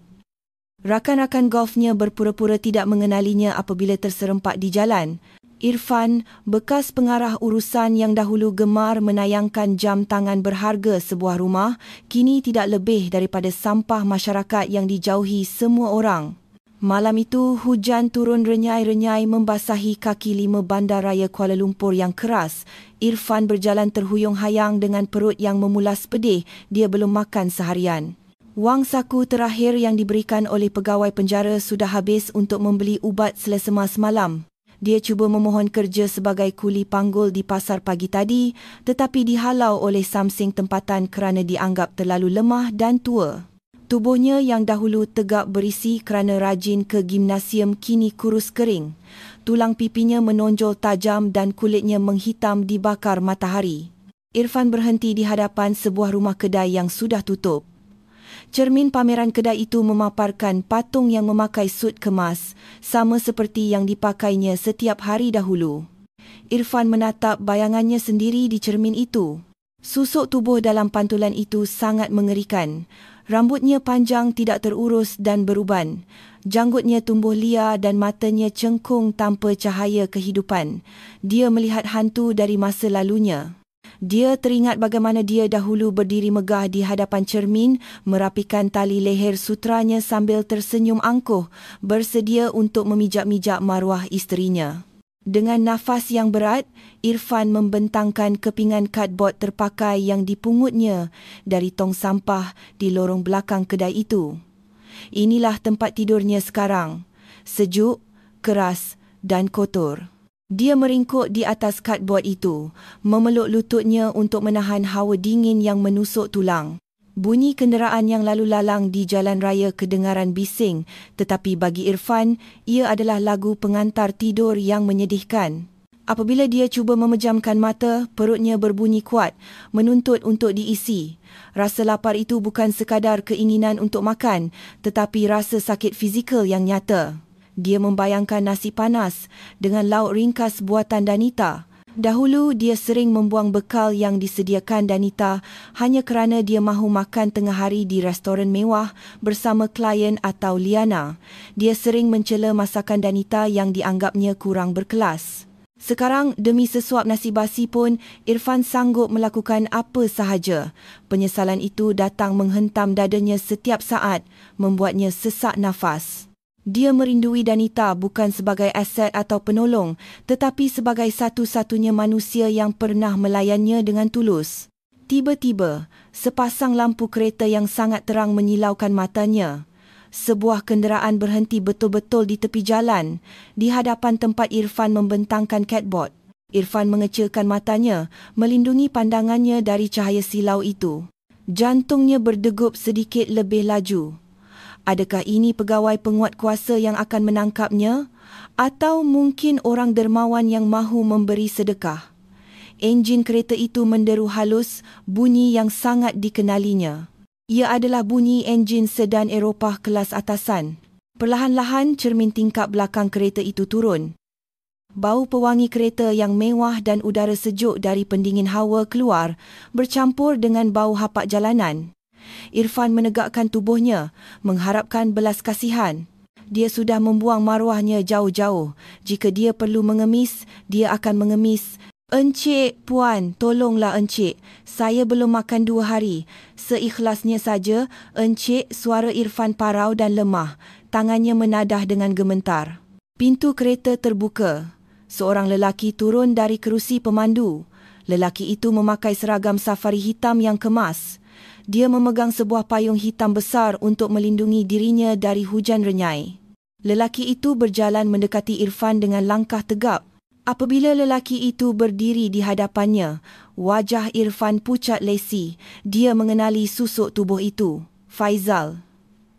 Rakan-rakan golfnya berpura-pura tidak mengenalinya apabila terserempak di jalan. Irfan, bekas pengarah urusan yang dahulu gemar menayangkan jam tangan berharga sebuah rumah, kini tidak lebih daripada sampah masyarakat yang dijauhi semua orang. Malam itu, hujan turun renyai-renyai membasahi kaki 5 bandaraya Kuala Lumpur yang keras. Irfan berjalan terhuyung-hayang dengan perut yang memulas pedih. Dia belum makan seharian. Wang saku terakhir yang diberikan oleh pegawai penjara sudah habis untuk membeli ubat selesema semalam. Dia cuba memohon kerja sebagai kuli panggul di pasar pagi tadi, tetapi dihalau oleh samsing tempatan kerana dianggap terlalu lemah dan tua. Tubuhnya yang dahulu tegak berisi kerana rajin ke gimnasium kini kurus kering. Tulang pipinya menonjol tajam dan kulitnya menghitam dibakar matahari. Irfan berhenti di hadapan sebuah rumah kedai yang sudah tutup. Cermin pameran kedai itu memaparkan patung yang memakai sut kemas, sama seperti yang dipakainya setiap hari dahulu. Irfan menatap bayangannya sendiri di cermin itu. Susuk tubuh dalam pantulan itu sangat mengerikan. Rambutnya panjang tidak terurus dan beruban. Janggutnya tumbuh liar dan matanya cengkung tanpa cahaya kehidupan. Dia melihat hantu dari masa lalunya. Dia teringat bagaimana dia dahulu berdiri megah di hadapan cermin, merapikan tali leher sutranya sambil tersenyum angkuh, bersedia untuk memijak-mijak maruah isterinya. Dengan nafas yang berat, Irfan membentangkan kepingan kadbod terpakai yang dipungutnya dari tong sampah di lorong belakang kedai itu. Inilah tempat tidurnya sekarang, sejuk, keras dan kotor. Dia meringkuk di atas kadbod itu, memeluk lututnya untuk menahan hawa dingin yang menusuk tulang. Bunyi kenderaan yang lalu lalang di jalan raya kedengaran bising, tetapi bagi Irfan, ia adalah lagu pengantar tidur yang menyedihkan. Apabila dia cuba memejamkan mata, perutnya berbunyi kuat, menuntut untuk diisi. Rasa lapar itu bukan sekadar keinginan untuk makan, tetapi rasa sakit fizikal yang nyata. Dia membayangkan nasi panas dengan lauk ringkas buatan Danita. Dahulu dia sering membuang bekal yang disediakan Danita hanya kerana dia mahu makan tengah hari di restoran mewah bersama klien atau Liana. Dia sering mencela masakan Danita yang dianggapnya kurang berkelas. Sekarang, demi sesuap nasi basi pun, Irfan sanggup melakukan apa sahaja. Penyesalan itu datang menghentam dadanya setiap saat, membuatnya sesak nafas. Dia merindui Danita bukan sebagai aset atau penolong, tetapi sebagai satu-satunya manusia yang pernah melayannya dengan tulus. Tiba-tiba, sepasang lampu kereta yang sangat terang menyilaukan matanya. Sebuah kenderaan berhenti betul-betul di tepi jalan, di hadapan tempat Irfan membentangkan kadbod. Irfan mengecilkan matanya, melindungi pandangannya dari cahaya silau itu. Jantungnya berdegup sedikit lebih laju. Adakah ini pegawai penguat kuasa yang akan menangkapnya? Atau mungkin orang dermawan yang mahu memberi sedekah? Enjin kereta itu menderu halus, bunyi yang sangat dikenalinya. Ia adalah bunyi enjin sedan Eropah kelas atasan. Perlahan-lahan cermin tingkap belakang kereta itu turun. Bau pewangi kereta yang mewah dan udara sejuk dari pendingin hawa keluar bercampur dengan bau hapak jalanan. Irfan menegakkan tubuhnya, mengharapkan belas kasihan. Dia sudah membuang maruahnya jauh-jauh. Jika dia perlu mengemis, dia akan mengemis. "Encik, puan, tolonglah encik. Saya belum makan 2 hari. Seikhlasnya saja." "Encik," suara Irfan parau dan lemah. Tangannya menadah dengan gemetar. Pintu kereta terbuka. Seorang lelaki turun dari kerusi pemandu. Lelaki itu memakai seragam safari hitam yang kemas. Dia memegang sebuah payung hitam besar untuk melindungi dirinya dari hujan renyai. Lelaki itu berjalan mendekati Irfan dengan langkah tegap. Apabila lelaki itu berdiri di hadapannya, wajah Irfan pucat lesi. Dia mengenali susuk tubuh itu. Faizal.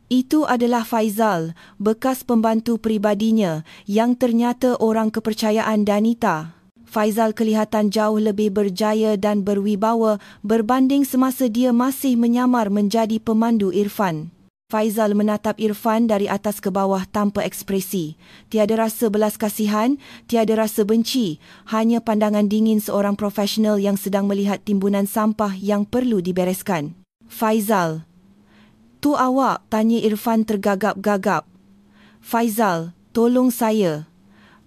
Itu adalah Faizal, bekas pembantu peribadinya yang ternyata orang kepercayaan Danita. Faizal kelihatan jauh lebih berjaya dan berwibawa berbanding semasa dia masih menyamar menjadi pemandu Irfan. Faizal menatap Irfan dari atas ke bawah tanpa ekspresi. Tiada rasa belas kasihan, tiada rasa benci, hanya pandangan dingin seorang profesional yang sedang melihat timbunan sampah yang perlu dibereskan. "Faizal." "Tu awak?" tanya Irfan tergagap-gagap. "Faizal, tolong saya.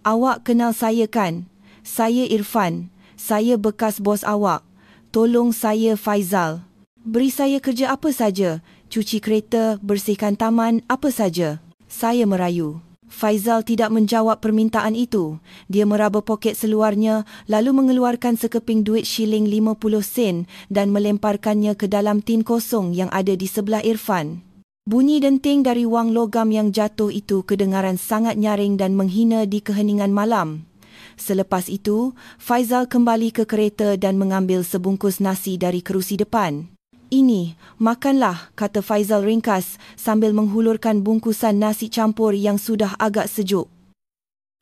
Awak kenal saya kan? Saya Irfan. Saya bekas bos awak. Tolong saya Faizal. Beri saya kerja apa saja. Cuci kereta, bersihkan taman, apa saja." Saya merayu. Faizal tidak menjawab permintaan itu. Dia meraba poket seluarnya lalu mengeluarkan sekeping duit shilling 50 sen dan melemparkannya ke dalam tin kosong yang ada di sebelah Irfan. Bunyi denting dari wang logam yang jatuh itu kedengaran sangat nyaring dan menghina di keheningan malam. Selepas itu, Faizal kembali ke kereta dan mengambil sebungkus nasi dari kerusi depan. "Ini, makanlah," kata Faizal ringkas sambil menghulurkan bungkusan nasi campur yang sudah agak sejuk.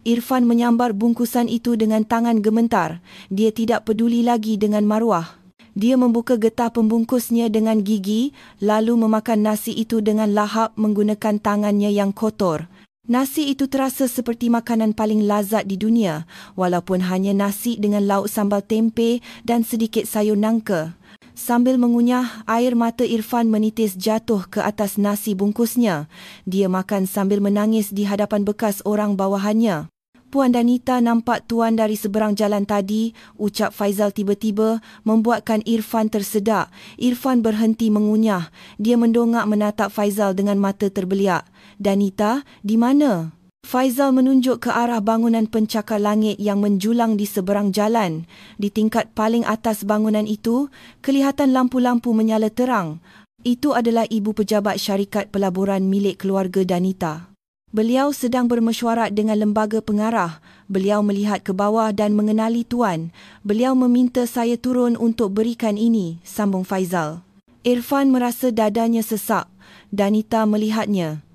Irfan menyambar bungkusan itu dengan tangan gemetar. Dia tidak peduli lagi dengan maruah. Dia membuka getah pembungkusnya dengan gigi, lalu memakan nasi itu dengan lahap menggunakan tangannya yang kotor. Nasi itu terasa seperti makanan paling lazat di dunia, walaupun hanya nasi dengan lauk sambal tempe dan sedikit sayur nangka. Sambil mengunyah, air mata Irfan menitis jatuh ke atas nasi bungkusnya. Dia makan sambil menangis di hadapan bekas orang bawahannya. "Puan Danita nampak tuan dari seberang jalan tadi," ucap Faizal tiba-tiba, membuatkan Irfan tersedak. Irfan berhenti mengunyah. Dia mendongak menatap Faizal dengan mata terbeliak. "Danita, di mana?" Faizal menunjuk ke arah bangunan pencakar langit yang menjulang di seberang jalan. Di tingkat paling atas bangunan itu, kelihatan lampu-lampu menyala terang. Itu adalah ibu pejabat syarikat pelaburan milik keluarga Danita. "Beliau sedang bermesyuarat dengan lembaga pengarah. Beliau melihat ke bawah dan mengenali tuan. Beliau meminta saya turun untuk berikan ini," sambung Faizal. Irfan merasa dadanya sesak. Danita melihatnya.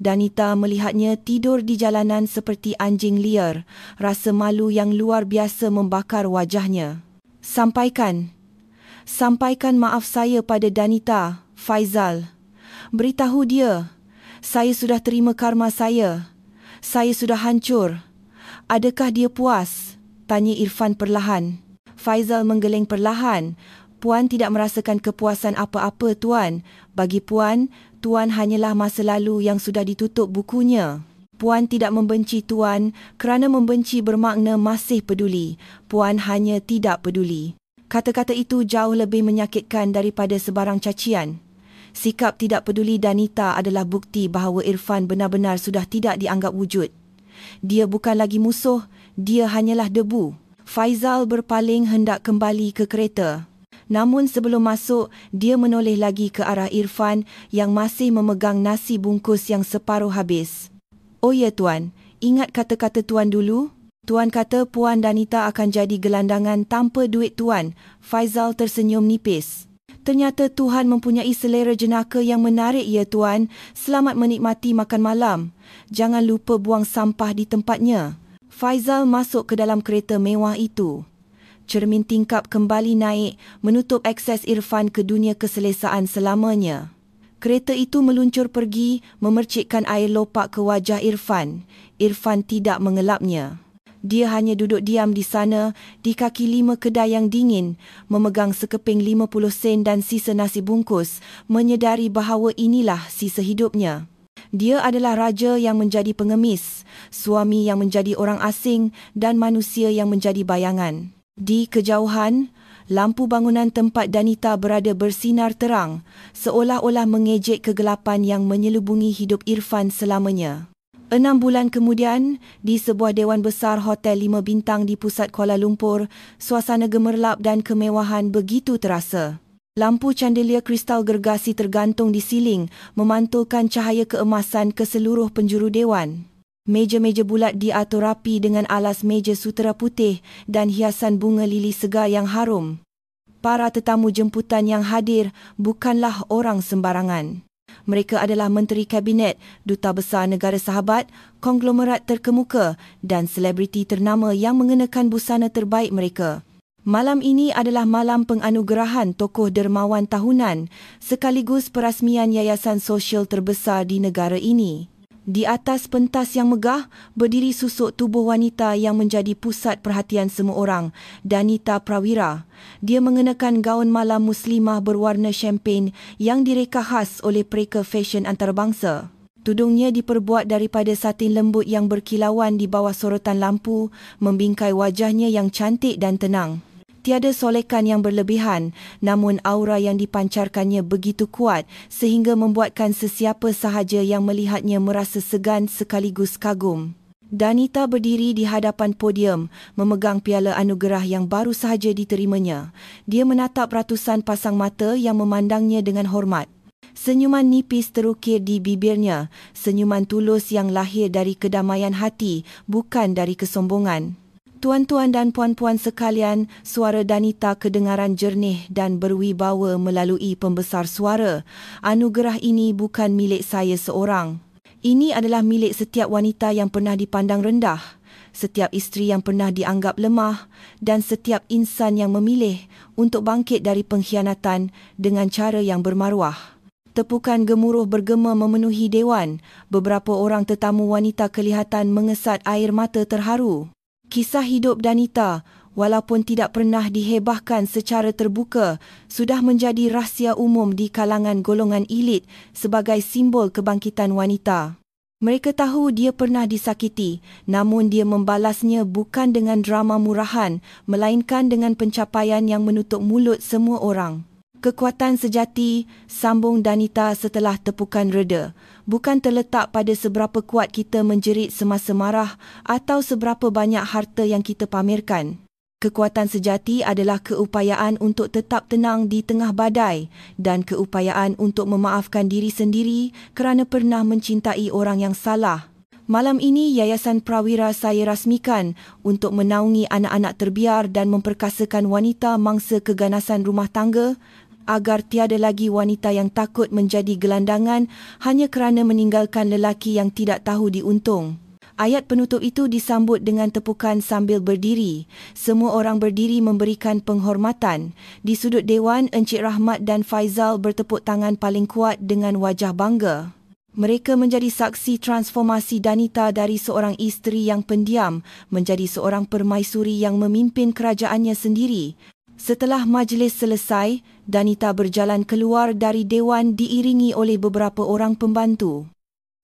Danita melihatnya tidur di jalanan seperti anjing liar. Rasa malu yang luar biasa membakar wajahnya. Sampaikan maaf saya pada Danita, Faizal. Beritahu dia, saya sudah terima karma saya. Saya sudah hancur. Adakah dia puas?" tanya Irfan perlahan. Faizal menggeleng perlahan. "Puan tidak merasakan kepuasan apa-apa, tuan. Bagi puan, tuan hanyalah masa lalu yang sudah ditutup bukunya. Puan tidak membenci tuan kerana membenci bermakna masih peduli. Puan hanya tidak peduli." Kata-kata itu jauh lebih menyakitkan daripada sebarang cacian. Sikap tidak peduli Danita adalah bukti bahawa Irfan benar-benar sudah tidak dianggap wujud. Dia bukan lagi musuh, dia hanyalah debu. Faizal berpaling hendak kembali ke kereta. Namun sebelum masuk, dia menoleh lagi ke arah Irfan yang masih memegang nasi bungkus yang separuh habis. "Oh ya tuan, ingat kata-kata tuan dulu? Tuan kata Puan Danita akan jadi gelandangan tanpa duit tuan." Faizal tersenyum nipis. "Ternyata Tuhan mempunyai selera jenaka yang menarik ya tuan. Selamat menikmati makan malam. Jangan lupa buang sampah di tempatnya." Faizal masuk ke dalam kereta mewah itu. Cermin tingkap kembali naik, menutup akses Irfan ke dunia keselesaan selamanya. Kereta itu meluncur pergi, memercikkan air lopak ke wajah Irfan. Irfan tidak mengelapnya. Dia hanya duduk diam di sana, di kaki 5 kedai yang dingin, memegang sekeping 50 sen dan sisa nasi bungkus, menyedari bahawa inilah sisa hidupnya. Dia adalah raja yang menjadi pengemis, suami yang menjadi orang asing dan manusia yang menjadi bayangan. Di kejauhan, lampu bangunan tempat Danita berada bersinar terang, seolah-olah mengejek kegelapan yang menyelubungi hidup Irfan selamanya. 6 bulan kemudian, di sebuah dewan besar hotel 5 bintang di pusat Kuala Lumpur, suasana gemerlap dan kemewahan begitu terasa. Lampu chandelier kristal gergasi tergantung di siling, memantulkan cahaya keemasan ke seluruh penjuru dewan. Meja-meja bulat diatur rapi dengan alas meja sutera putih dan hiasan bunga lili segar yang harum. Para tetamu jemputan yang hadir bukanlah orang sembarangan. Mereka adalah menteri kabinet, duta besar negara sahabat, konglomerat terkemuka dan selebriti ternama yang mengenakan busana terbaik mereka. Malam ini adalah malam penganugerahan tokoh dermawan tahunan sekaligus perasmian yayasan sosial terbesar di negara ini. Di atas pentas yang megah, berdiri susuk tubuh wanita yang menjadi pusat perhatian semua orang, Danita Prawira. Dia mengenakan gaun malam muslimah berwarna champagne yang direka khas oleh pereka fashion antarabangsa. Tudungnya diperbuat daripada satin lembut yang berkilauan di bawah sorotan lampu, membingkai wajahnya yang cantik dan tenang. Tiada solekan yang berlebihan, namun aura yang dipancarkannya begitu kuat sehingga membuatkan sesiapa sahaja yang melihatnya merasa segan sekaligus kagum. Danita berdiri di hadapan podium, memegang piala anugerah yang baru sahaja diterimanya. Dia menatap ratusan pasang mata yang memandangnya dengan hormat. Senyuman nipis terukir di bibirnya, senyuman tulus yang lahir dari kedamaian hati, bukan dari kesombongan. Tuan-tuan dan puan-puan sekalian, suara Danita kedengaran jernih dan berwibawa melalui pembesar suara. Anugerah ini bukan milik saya seorang. Ini adalah milik setiap wanita yang pernah dipandang rendah, setiap isteri yang pernah dianggap lemah dan setiap insan yang memilih untuk bangkit dari pengkhianatan dengan cara yang bermaruah. Tepukan gemuruh bergema memenuhi dewan. Beberapa orang tetamu wanita kelihatan mengesat air mata terharu. Kisah hidup Danita, walaupun tidak pernah dihebahkan secara terbuka, sudah menjadi rahsia umum di kalangan golongan elit sebagai simbol kebangkitan wanita. Mereka tahu dia pernah disakiti, namun dia membalasnya bukan dengan drama murahan, melainkan dengan pencapaian yang menutup mulut semua orang. Kekuatan sejati, sambung Danita setelah tepukan reda, bukan terletak pada seberapa kuat kita menjerit semasa marah atau seberapa banyak harta yang kita pamerkan. Kekuatan sejati adalah keupayaan untuk tetap tenang di tengah badai dan keupayaan untuk memaafkan diri sendiri kerana pernah mencintai orang yang salah. Malam ini Yayasan Prawira saya rasmikan untuk menaungi anak-anak terbiar dan memperkasakan wanita mangsa keganasan rumah tangga agar tiada lagi wanita yang takut menjadi gelandangan hanya kerana meninggalkan lelaki yang tidak tahu diuntung. Ayat penutup itu disambut dengan tepukan sambil berdiri. Semua orang berdiri memberikan penghormatan. Di sudut dewan, Encik Rahmat dan Faizal bertepuk tangan paling kuat dengan wajah bangga. Mereka menjadi saksi transformasi Danita dari seorang isteri yang pendiam menjadi seorang permaisuri yang memimpin kerajaannya sendiri. Setelah majlis selesai, Danita berjalan keluar dari dewan diiringi oleh beberapa orang pembantu.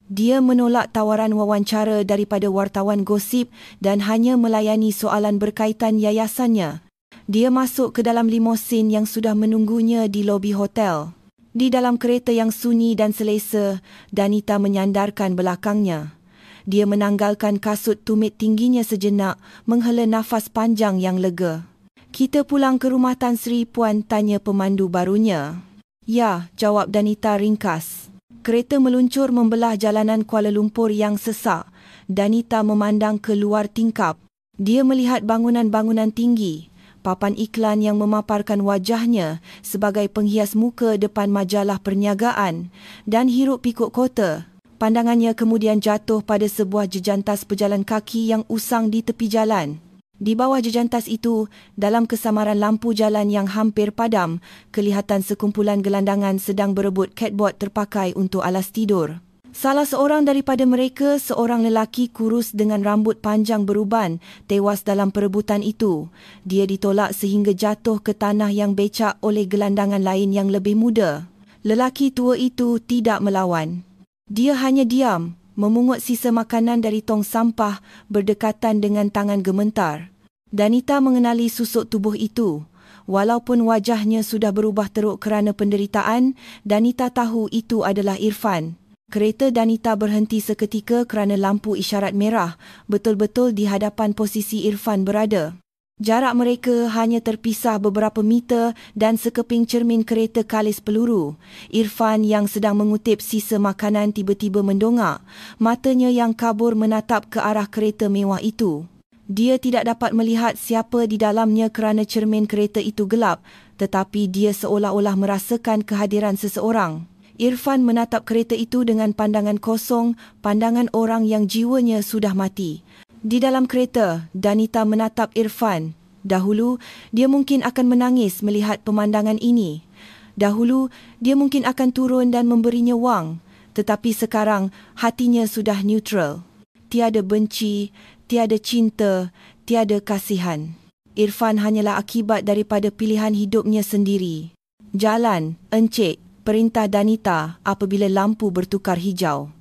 Dia menolak tawaran wawancara daripada wartawan gosip dan hanya melayani soalan berkaitan yayasannya. Dia masuk ke dalam limosin yang sudah menunggunya di lobi hotel. Di dalam kereta yang sunyi dan selesa, Danita menyandarkan belakangnya. Dia menanggalkan kasut tumit tingginya sejenak, menghela nafas panjang yang lega. "Kita pulang ke rumah Tan Sri, Puan?" tanya pemandu barunya. "Ya," jawab Danita ringkas. Kereta meluncur membelah jalanan Kuala Lumpur yang sesak. Danita memandang ke luar tingkap. Dia melihat bangunan-bangunan tinggi, papan iklan yang memaparkan wajahnya sebagai penghias muka depan majalah perniagaan dan hiruk pikuk kota. Pandangannya kemudian jatuh pada sebuah jejantas pejalan kaki yang usang di tepi jalan. Di bawah jejantas itu, dalam kesamaran lampu jalan yang hampir padam, kelihatan sekumpulan gelandangan sedang berebut catboard terpakai untuk alas tidur. Salah seorang daripada mereka, seorang lelaki kurus dengan rambut panjang beruban, tewas dalam perebutan itu. Dia ditolak sehingga jatuh ke tanah yang becak oleh gelandangan lain yang lebih muda. Lelaki tua itu tidak melawan. Dia hanya diam, memungut sisa makanan dari tong sampah berdekatan dengan tangan gementar. Danita mengenali susuk tubuh itu. Walaupun wajahnya sudah berubah teruk kerana penderitaan, Danita tahu itu adalah Irfan. Kereta Danita berhenti seketika kerana lampu isyarat merah, betul-betul di hadapan posisi Irfan berada. Jarak mereka hanya terpisah beberapa meter dan sekeping cermin kereta kalis peluru. Irfan yang sedang mengutip sisa makanan tiba-tiba mendongak. Matanya yang kabur menatap ke arah kereta mewah itu. Dia tidak dapat melihat siapa di dalamnya kerana cermin kereta itu gelap, tetapi dia seolah-olah merasakan kehadiran seseorang. Irfan menatap kereta itu dengan pandangan kosong, pandangan orang yang jiwanya sudah mati. Di dalam kereta, Danita menatap Irfan. Dahulu, dia mungkin akan menangis melihat pemandangan ini. Dahulu, dia mungkin akan turun dan memberinya wang. Tetapi sekarang, hatinya sudah neutral. Tiada benci, tiada cinta, tiada kasihan. Irfan hanyalah akibat daripada pilihan hidupnya sendiri. Jalan, encik, perintah Danita apabila lampu bertukar hijau.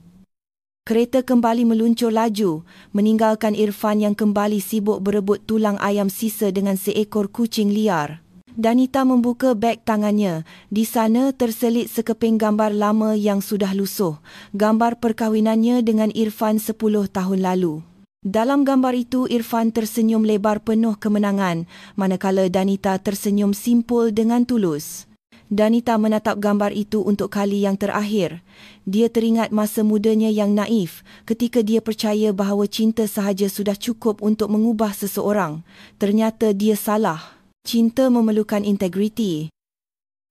Kereta kembali meluncur laju, meninggalkan Irfan yang kembali sibuk berebut tulang ayam sisa dengan seekor kucing liar. Danita membuka beg tangannya. Di sana terselit sekeping gambar lama yang sudah lusuh. Gambar perkahwinannya dengan Irfan 10 tahun lalu. Dalam gambar itu, Irfan tersenyum lebar penuh kemenangan, manakala Danita tersenyum simpul dengan tulus. Danita menatap gambar itu untuk kali yang terakhir. Dia teringat masa mudanya yang naif ketika dia percaya bahawa cinta sahaja sudah cukup untuk mengubah seseorang. Ternyata dia salah. Cinta memerlukan integriti.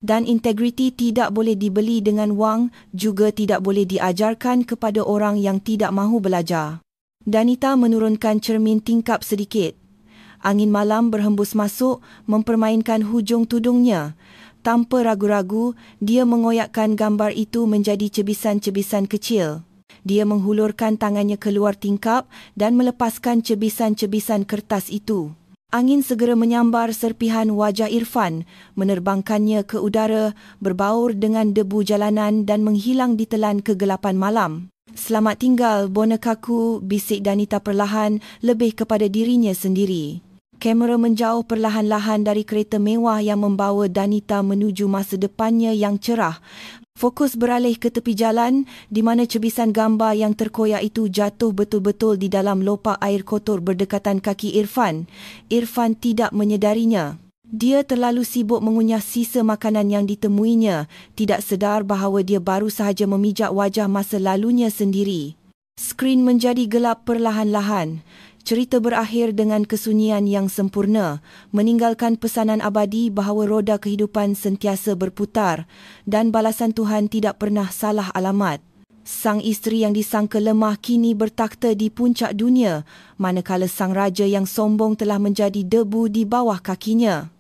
Dan integriti tidak boleh dibeli dengan wang, juga tidak boleh diajarkan kepada orang yang tidak mahu belajar. Danita menurunkan cermin tingkap sedikit. Angin malam berhembus masuk, mempermainkan hujung tudungnya. Tanpa ragu-ragu, dia mengoyakkan gambar itu menjadi cebisan-cebisan kecil. Dia menghulurkan tangannya keluar tingkap dan melepaskan cebisan-cebisan kertas itu. Angin segera menyambar serpihan wajah Irfan, menerbangkannya ke udara, berbaur dengan debu jalanan dan menghilang ditelan kegelapan malam. "Selamat tinggal, bonekaku," bisik Danita perlahan, lebih kepada dirinya sendiri. Kamera menjauh perlahan-lahan dari kereta mewah yang membawa Danita menuju masa depannya yang cerah. Fokus beralih ke tepi jalan di mana cebisan gambar yang terkoyak itu jatuh betul-betul di dalam lopak air kotor berdekatan kaki Irfan. Irfan tidak menyedarinya. Dia terlalu sibuk mengunyah sisa makanan yang ditemuinya, tidak sedar bahawa dia baru sahaja memijak wajah masa lalunya sendiri. Skrin menjadi gelap perlahan-lahan. Cerita berakhir dengan kesunyian yang sempurna, meninggalkan pesanan abadi bahawa roda kehidupan sentiasa berputar dan balasan Tuhan tidak pernah salah alamat. Sang isteri yang disangka lemah kini bertakhta di puncak dunia, manakala sang raja yang sombong telah menjadi debu di bawah kakinya.